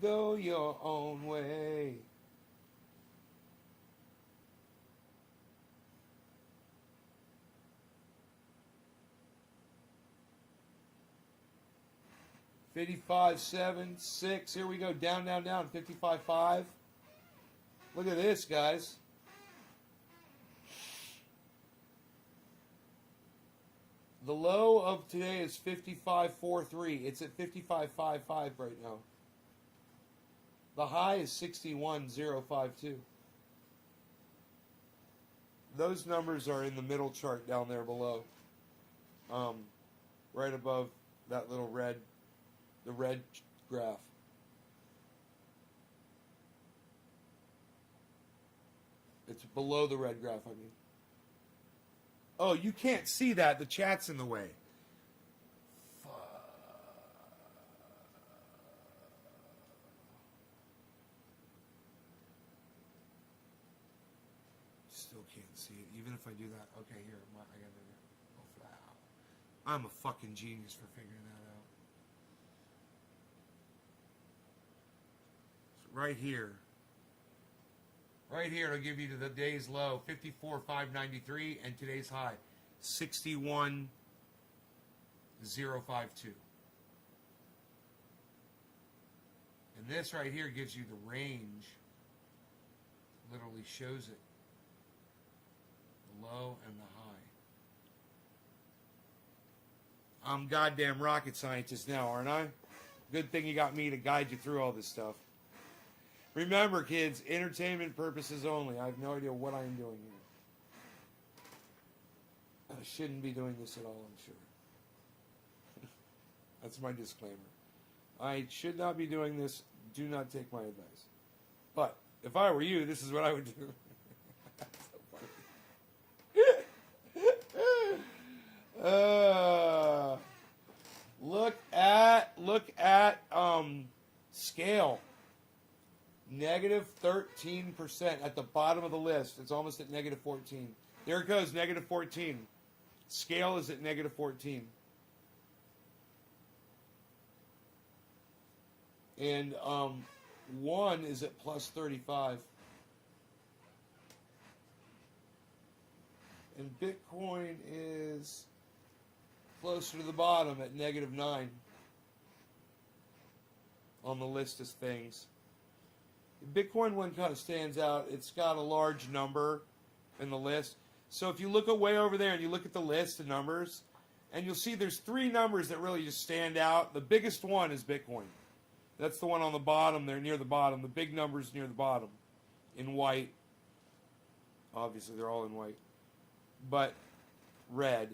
Go your own way. $55.7, here we go, down, down, down, 55.5. Look at this, guys. The low of today is 55.43. It's at 55.55 right now. The high is 61.052. Those numbers are in the middle chart down there below. Right above that little red, the red graph. It's below the red graph, I mean. Oh, you can't see that. The chat's in the way. Still can't see it, even if I do that. Okay, here, I got it. Wow. I'm a fucking genius for figuring that out. So right here. Right here, it'll give you the day's low, 54.593, and today's high, 61.052. And this right here gives you the range, literally shows it, the low and the high. I'm goddamn rocket scientist now, aren't I? Good thing you got me to guide you through all this stuff. Remember, kids, entertainment purposes only. I have no idea what I am doing here. I shouldn't be doing this at all, I'm sure. That's my disclaimer. I should not be doing this. Do not take my advice. But if I were you, this is what I would do. So look at scale. Negative 13% at the bottom of the list. It's almost at negative 14. There it goes, negative 14. Scale is at negative 14. And 1 is at plus 35. And Bitcoin is closer to the bottom at negative 9 on the list of things. The Bitcoin one kind of stands out. It's got a large number in the list. So if you look way over there and you look at the list of numbers, and you'll see there's 3 numbers that really just stand out. The biggest one is Bitcoin. That's the one on the bottom there, near the bottom. The big number's near the bottom in white. Obviously, they're all in white. But red.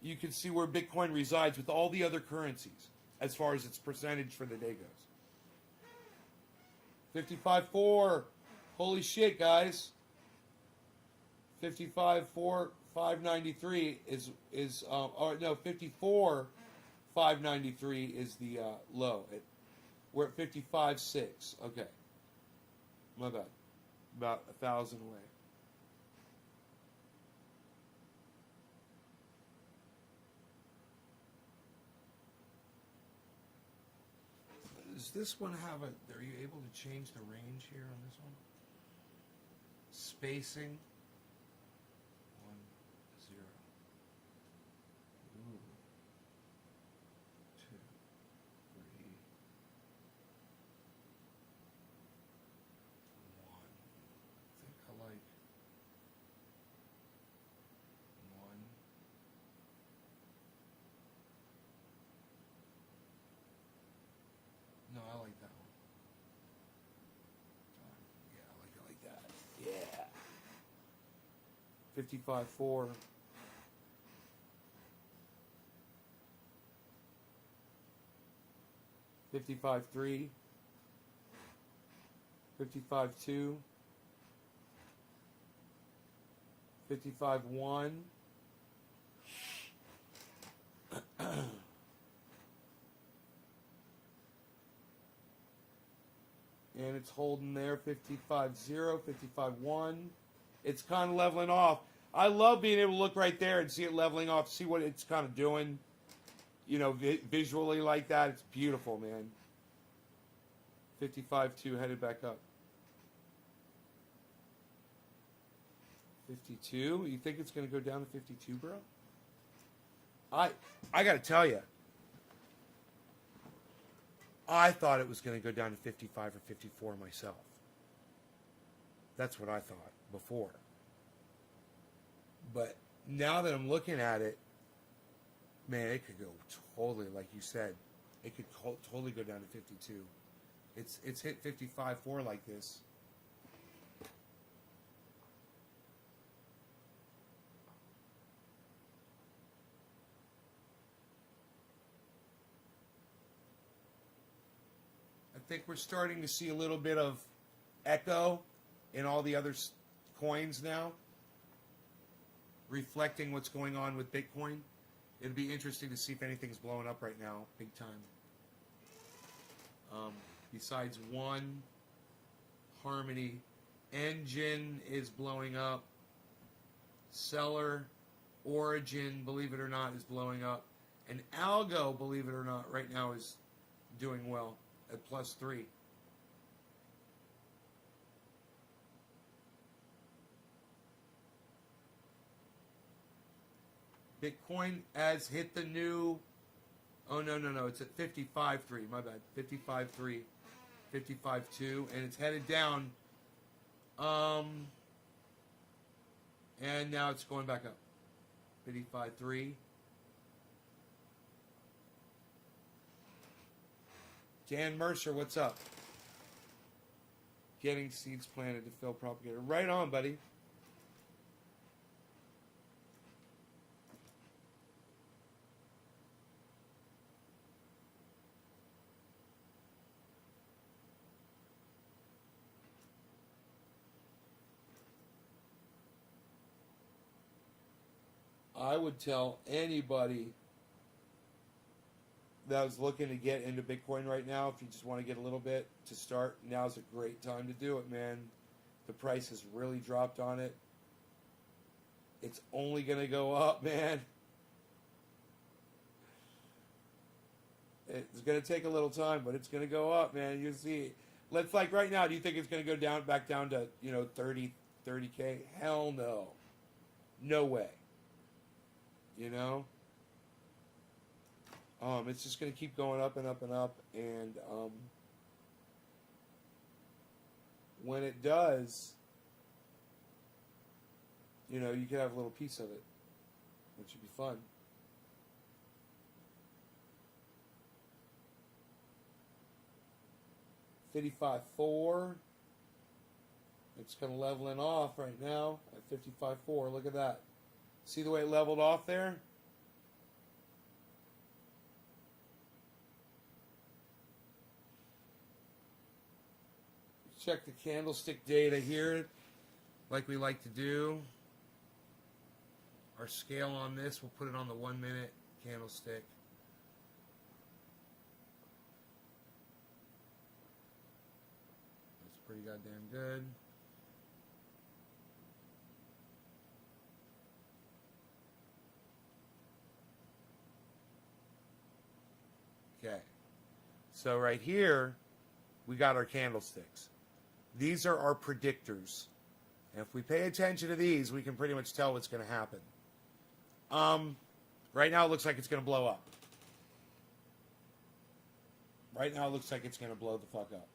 You can see where Bitcoin resides with all the other currencies as far as its percentage for the day goes. 55.4. Holy shit, guys. 55.4, 593 is or no, 54.593 is the low. We're at 55.6. Okay. My bad. About 1,000 away. Does this one have a... Are you able to change the range here on this one? Spacing. 1, 0. Ooh. 2, 3. 1. I think I like 1. No, I like that one. Yeah, I like it like that. Yeah. 55.4. 55.3. 55.2. 55.1. And it's holding there, 55.0, 55.1. It's kind of leveling off. I love being able to look right there and see it leveling off, see what it's kind of doing. you know, visually like that, it's beautiful, man. 55.2 headed back up. 52? You think it's going to go down to 52, bro? I got to tell you, I thought it was going to go down to 55 or 54 myself. That's what I thought before. But now that I'm looking at it, man, it could go totally, like you said, it could totally go down to 52. It's hit 55.4 like this. I think we're starting to see a little bit of echo in all the other coins now, reflecting what's going on with Bitcoin. It'd be interesting to see if anything's blowing up right now, big time. Besides one, Harmony, Engine is blowing up. Seller, Origin, believe it or not, is blowing up. And Algo, believe it or not, right now is doing well at +3. Bitcoin has hit the new, oh no, it's at 55.3, my bad, 55.3, 55.2, and it's headed down, and now it's going back up, 55.3. Dan Mercer, what's up? Getting seeds planted to fill propagator. Right on, buddy. I would tell anybody that was looking to get into Bitcoin right now, if you just want to get a little bit to start, now's a great time to do it, man. The price has really dropped on it. It's only going to go up, man. It's going to take a little time, but it's going to go up, man. You see. Let's, like, right now, do you think it's going to go back down to, 30K? Hell no. No way. It's just going to keep going up and up and up, and when it does, you could have a little piece of it, which would be fun. $55.4. It's kind of leveling off right now at $55.4. Look at that. See the way it leveled off there? Check the candlestick data here, like we like to do. Our scale on this, we'll put it on the 1 minute candlestick. That's pretty goddamn good. Okay, so right here, we got our candlesticks. These are our predictors. And if we pay attention to these, we can pretty much tell what's going to happen. Right now, it looks like it's going to blow up. Right now, it looks like it's going to blow the fuck up.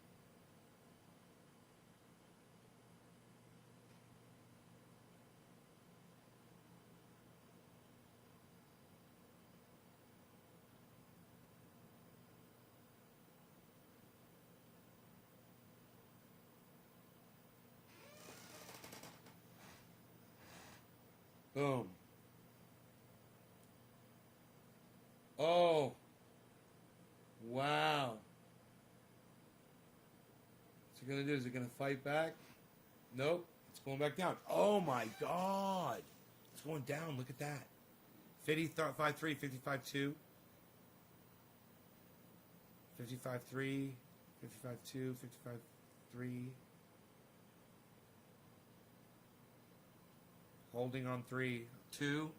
Boom. Oh. Wow. What's it going to do? Is it going to fight back? Nope. It's going back down. Oh, my God. It's going down. Look at that. 55.3, 55.2. 55.3, 55.2, 55.3. Holding on 3, 2,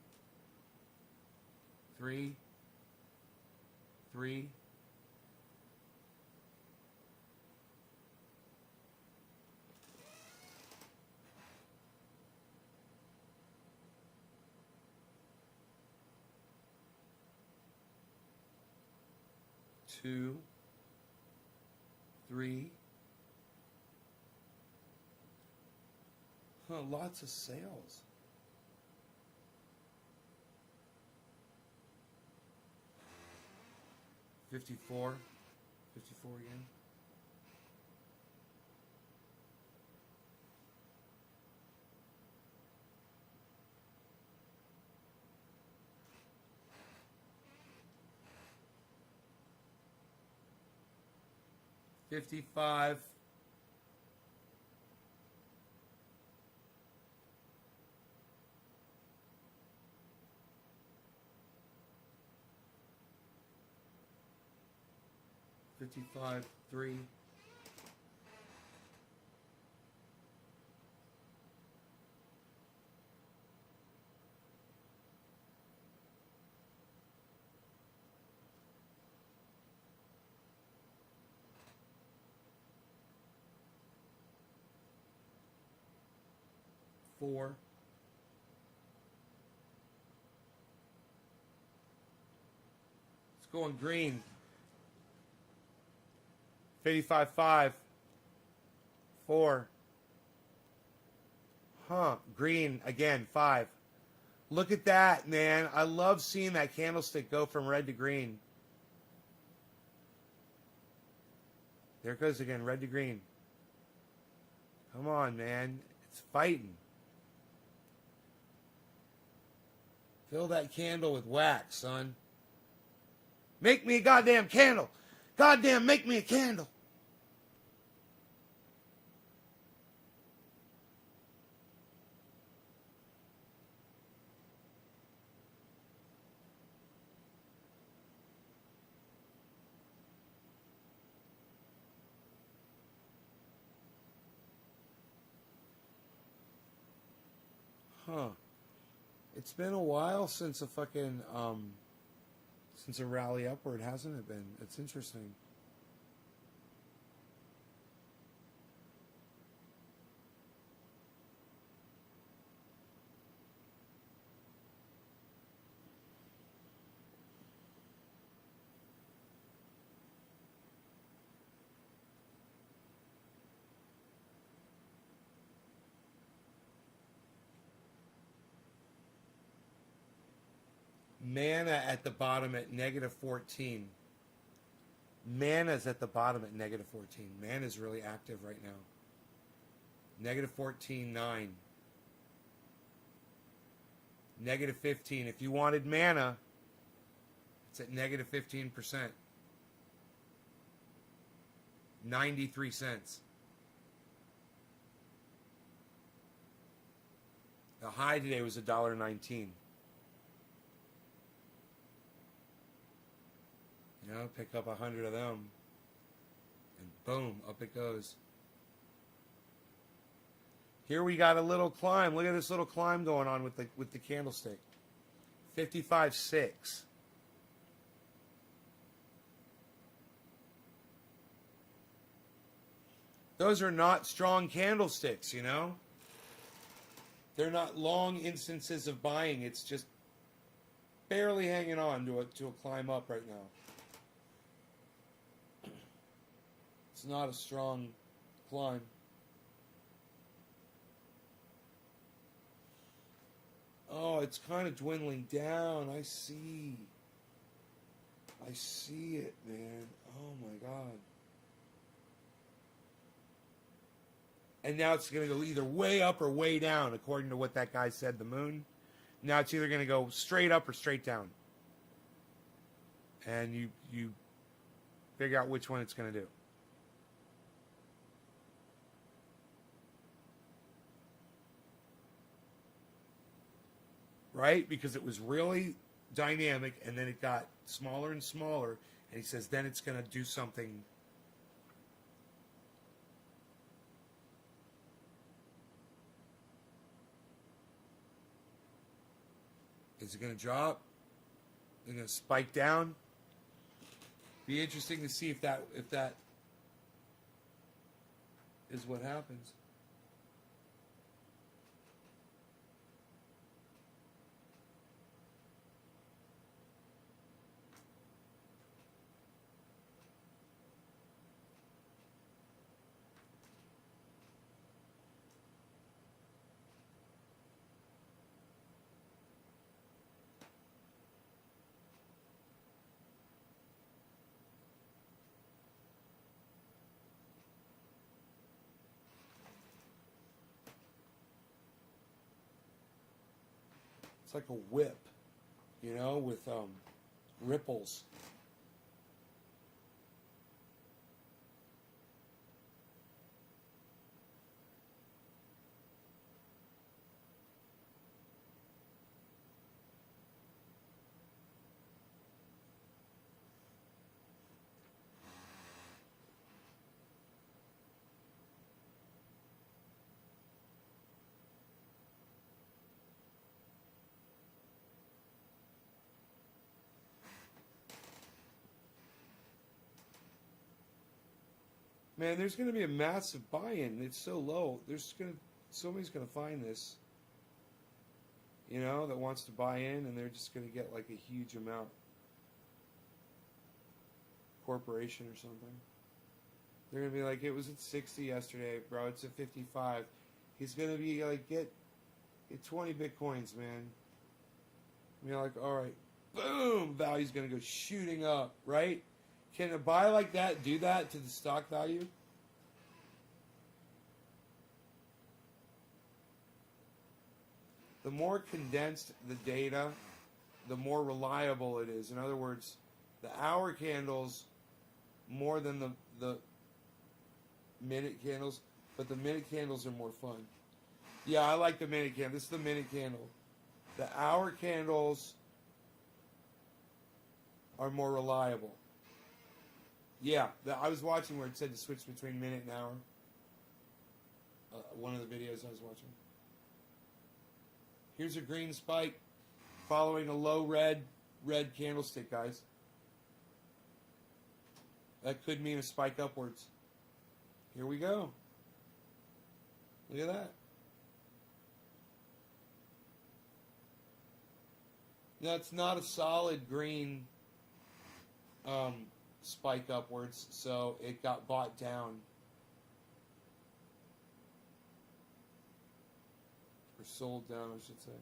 3, 3. Two, 3. Huh, lots of sales. $54 again. $55. $55, 3. $4. It's going green. 55.5. 4. Huh. Green again. 5. Look at that, man. I love seeing that candlestick go from red to green. There it goes again. Red to green. Come on, man. It's fighting. Fill that candle with wax, son. Make me a goddamn candle. Goddamn, make me a candle. Huh. It's been a while since a fucking, since a rally upward, hasn't it been? It's interesting. Mana at the bottom at -14. Mana's at the bottom at -14. Mana's really active right now. -14.9. -15. If you wanted mana, it's at -15%. 93 cents. The high today was $1.19. You know, pick up 100 of them, and boom, up it goes. Here we got a little climb. Look at this little climb going on with the candlestick. 55.6. Those are not strong candlesticks, you know. They're not long instances of buying. It's just barely hanging on to a climb up right now. It's not a strong climb. Oh, it's kind of dwindling down. I see. I see it, man. Oh my God. And now it's going to go either way up or way down, according to what that guy said, the moon. Now it's either going to go straight up or straight down. And you figure out which one it's going to do. Right? Because it was really dynamic, and then it got smaller and smaller, and he says then it's going to do something. Is it going to drop? Is it going to spike down? Be interesting to see if that is what happens. It's like a whip, you know, with ripples. Man, there's going to be a massive buy-in. It's so low. Somebody's going to find this, you know, that wants to buy in, and they're just going to get like a huge amount. Corporation or something. They're going to be like, it was at 60 yesterday, bro. It's at 55. He's going to be like, get 20 Bitcoins, man. And you're like, all right, boom, value's going to go shooting up, right? Can a buy like that do that to the stock value? The more condensed the data, the more reliable it is. In other words, the hour candles more than the minute candles, but the minute candles are more fun. Yeah, I like the minute candle. This is the minute candle. The hour candles are more reliable. Yeah, I was watching where it said to switch between minute and hour. One of the videos I was watching. Here's a green spike following a low red candlestick, guys. That could mean a spike upwards. Here we go. Look at that. Now, it's not a solid green spike upwards, so it got bought down. Or sold down, I should say.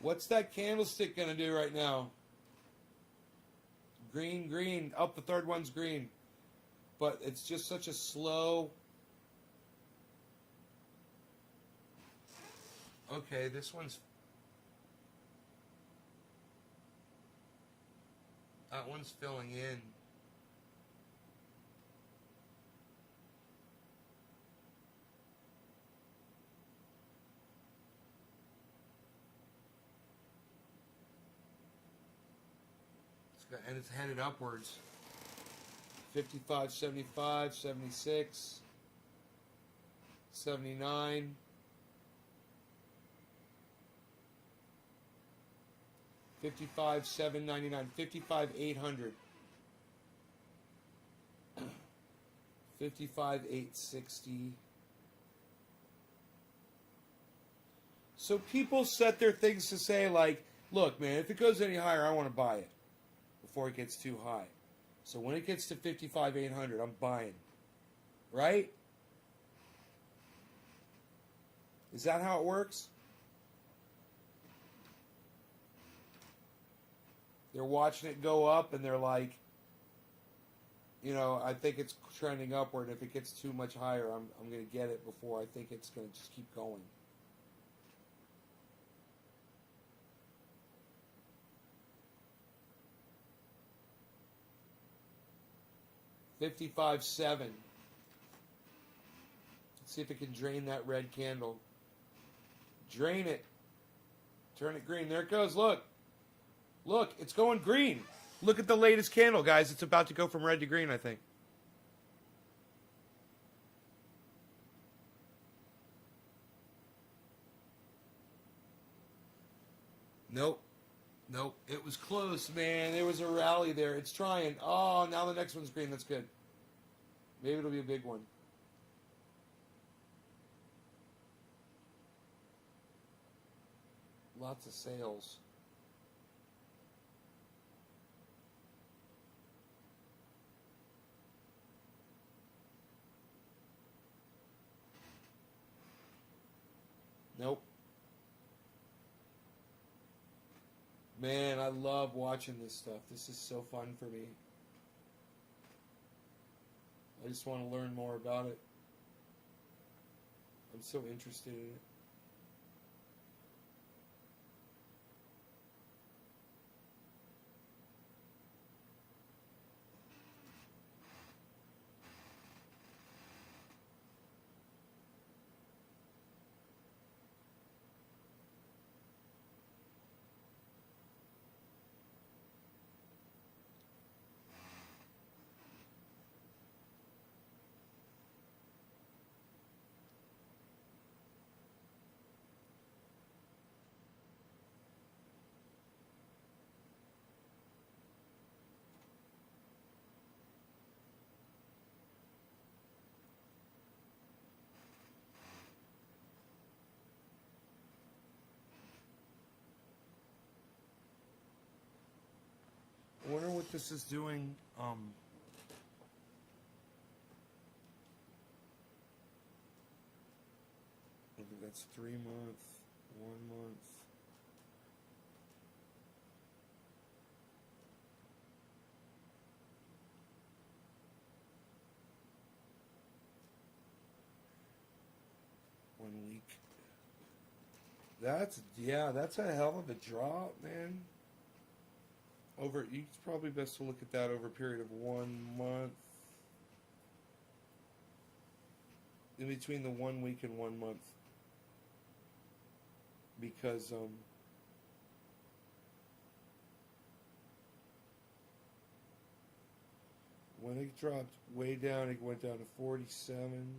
What's that candlestick going to do right now? Green, green. Up, the third one's green. But it's just such a slow... Okay, this one's... That one's filling in. And it's headed upwards. 55, 75, 76, 79, 55, 799, 55, 800, 55, 860. So people set their things to say like, look, man, if it goes any higher, I want to buy it before it gets too high. So when it gets to 55, 800, I'm buying. Right? Is that how it works? They're watching it go up and they're like, you know, I think it's trending upward. If it gets too much higher, I'm going to get it before I think it's going to just keep going. $55.7. See if it can drain that red candle. Drain it. Turn it green. There it goes. Look. Look, it's going green. Look at the latest candle, guys. It's about to go from red to green, I think. Nope. Nope. It was close, man. There was a rally there. It's trying. Oh, now the next one's green. That's good. Maybe it'll be a big one. Lots of sales. Nope. Man, I love watching this stuff. This is so fun for me. I just want to learn more about it. I'm so interested in it. I wonder what this is doing. I think that's 3 months, 1 month. One week. That's a hell of a drop, man. It's probably best to look at that over a period of 1 month. In between the 1 week and 1 month. Because, when it dropped way down, it went down to 47.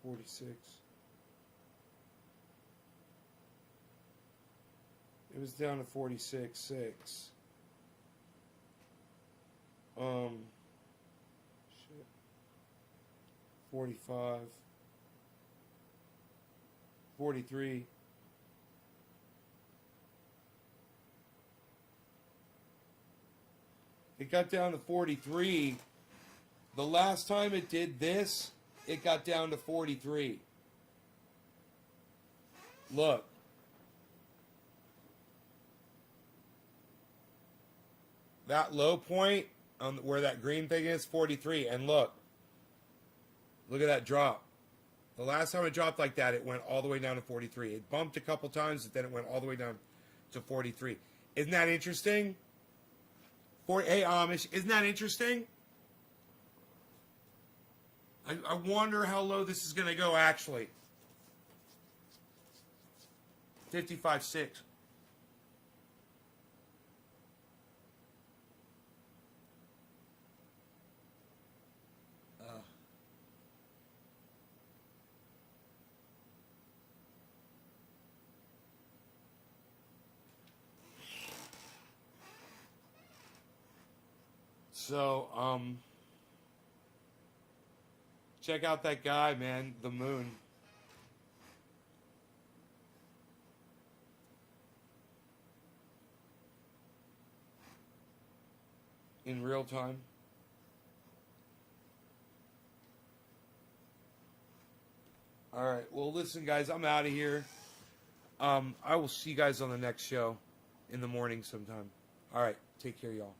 $46. It was down to 46.6. Shit. 45. 43. It got down to 43. The last time it did this, it got down to 43. Look. That low point on where that green thing is, 43. And look. Look at that drop. The last time it dropped like that, it went all the way down to 43. It bumped a couple times, but then it went all the way down to 43. Isn't that interesting? Hey, Amish, isn't that interesting? I wonder how low this is going to go, actually. 55.6. So, check out that guy, man, the moon. In real time. All right, well, listen, guys, I'm out of here. I will see you guys on the next show in the morning sometime. All right, take care, y'all.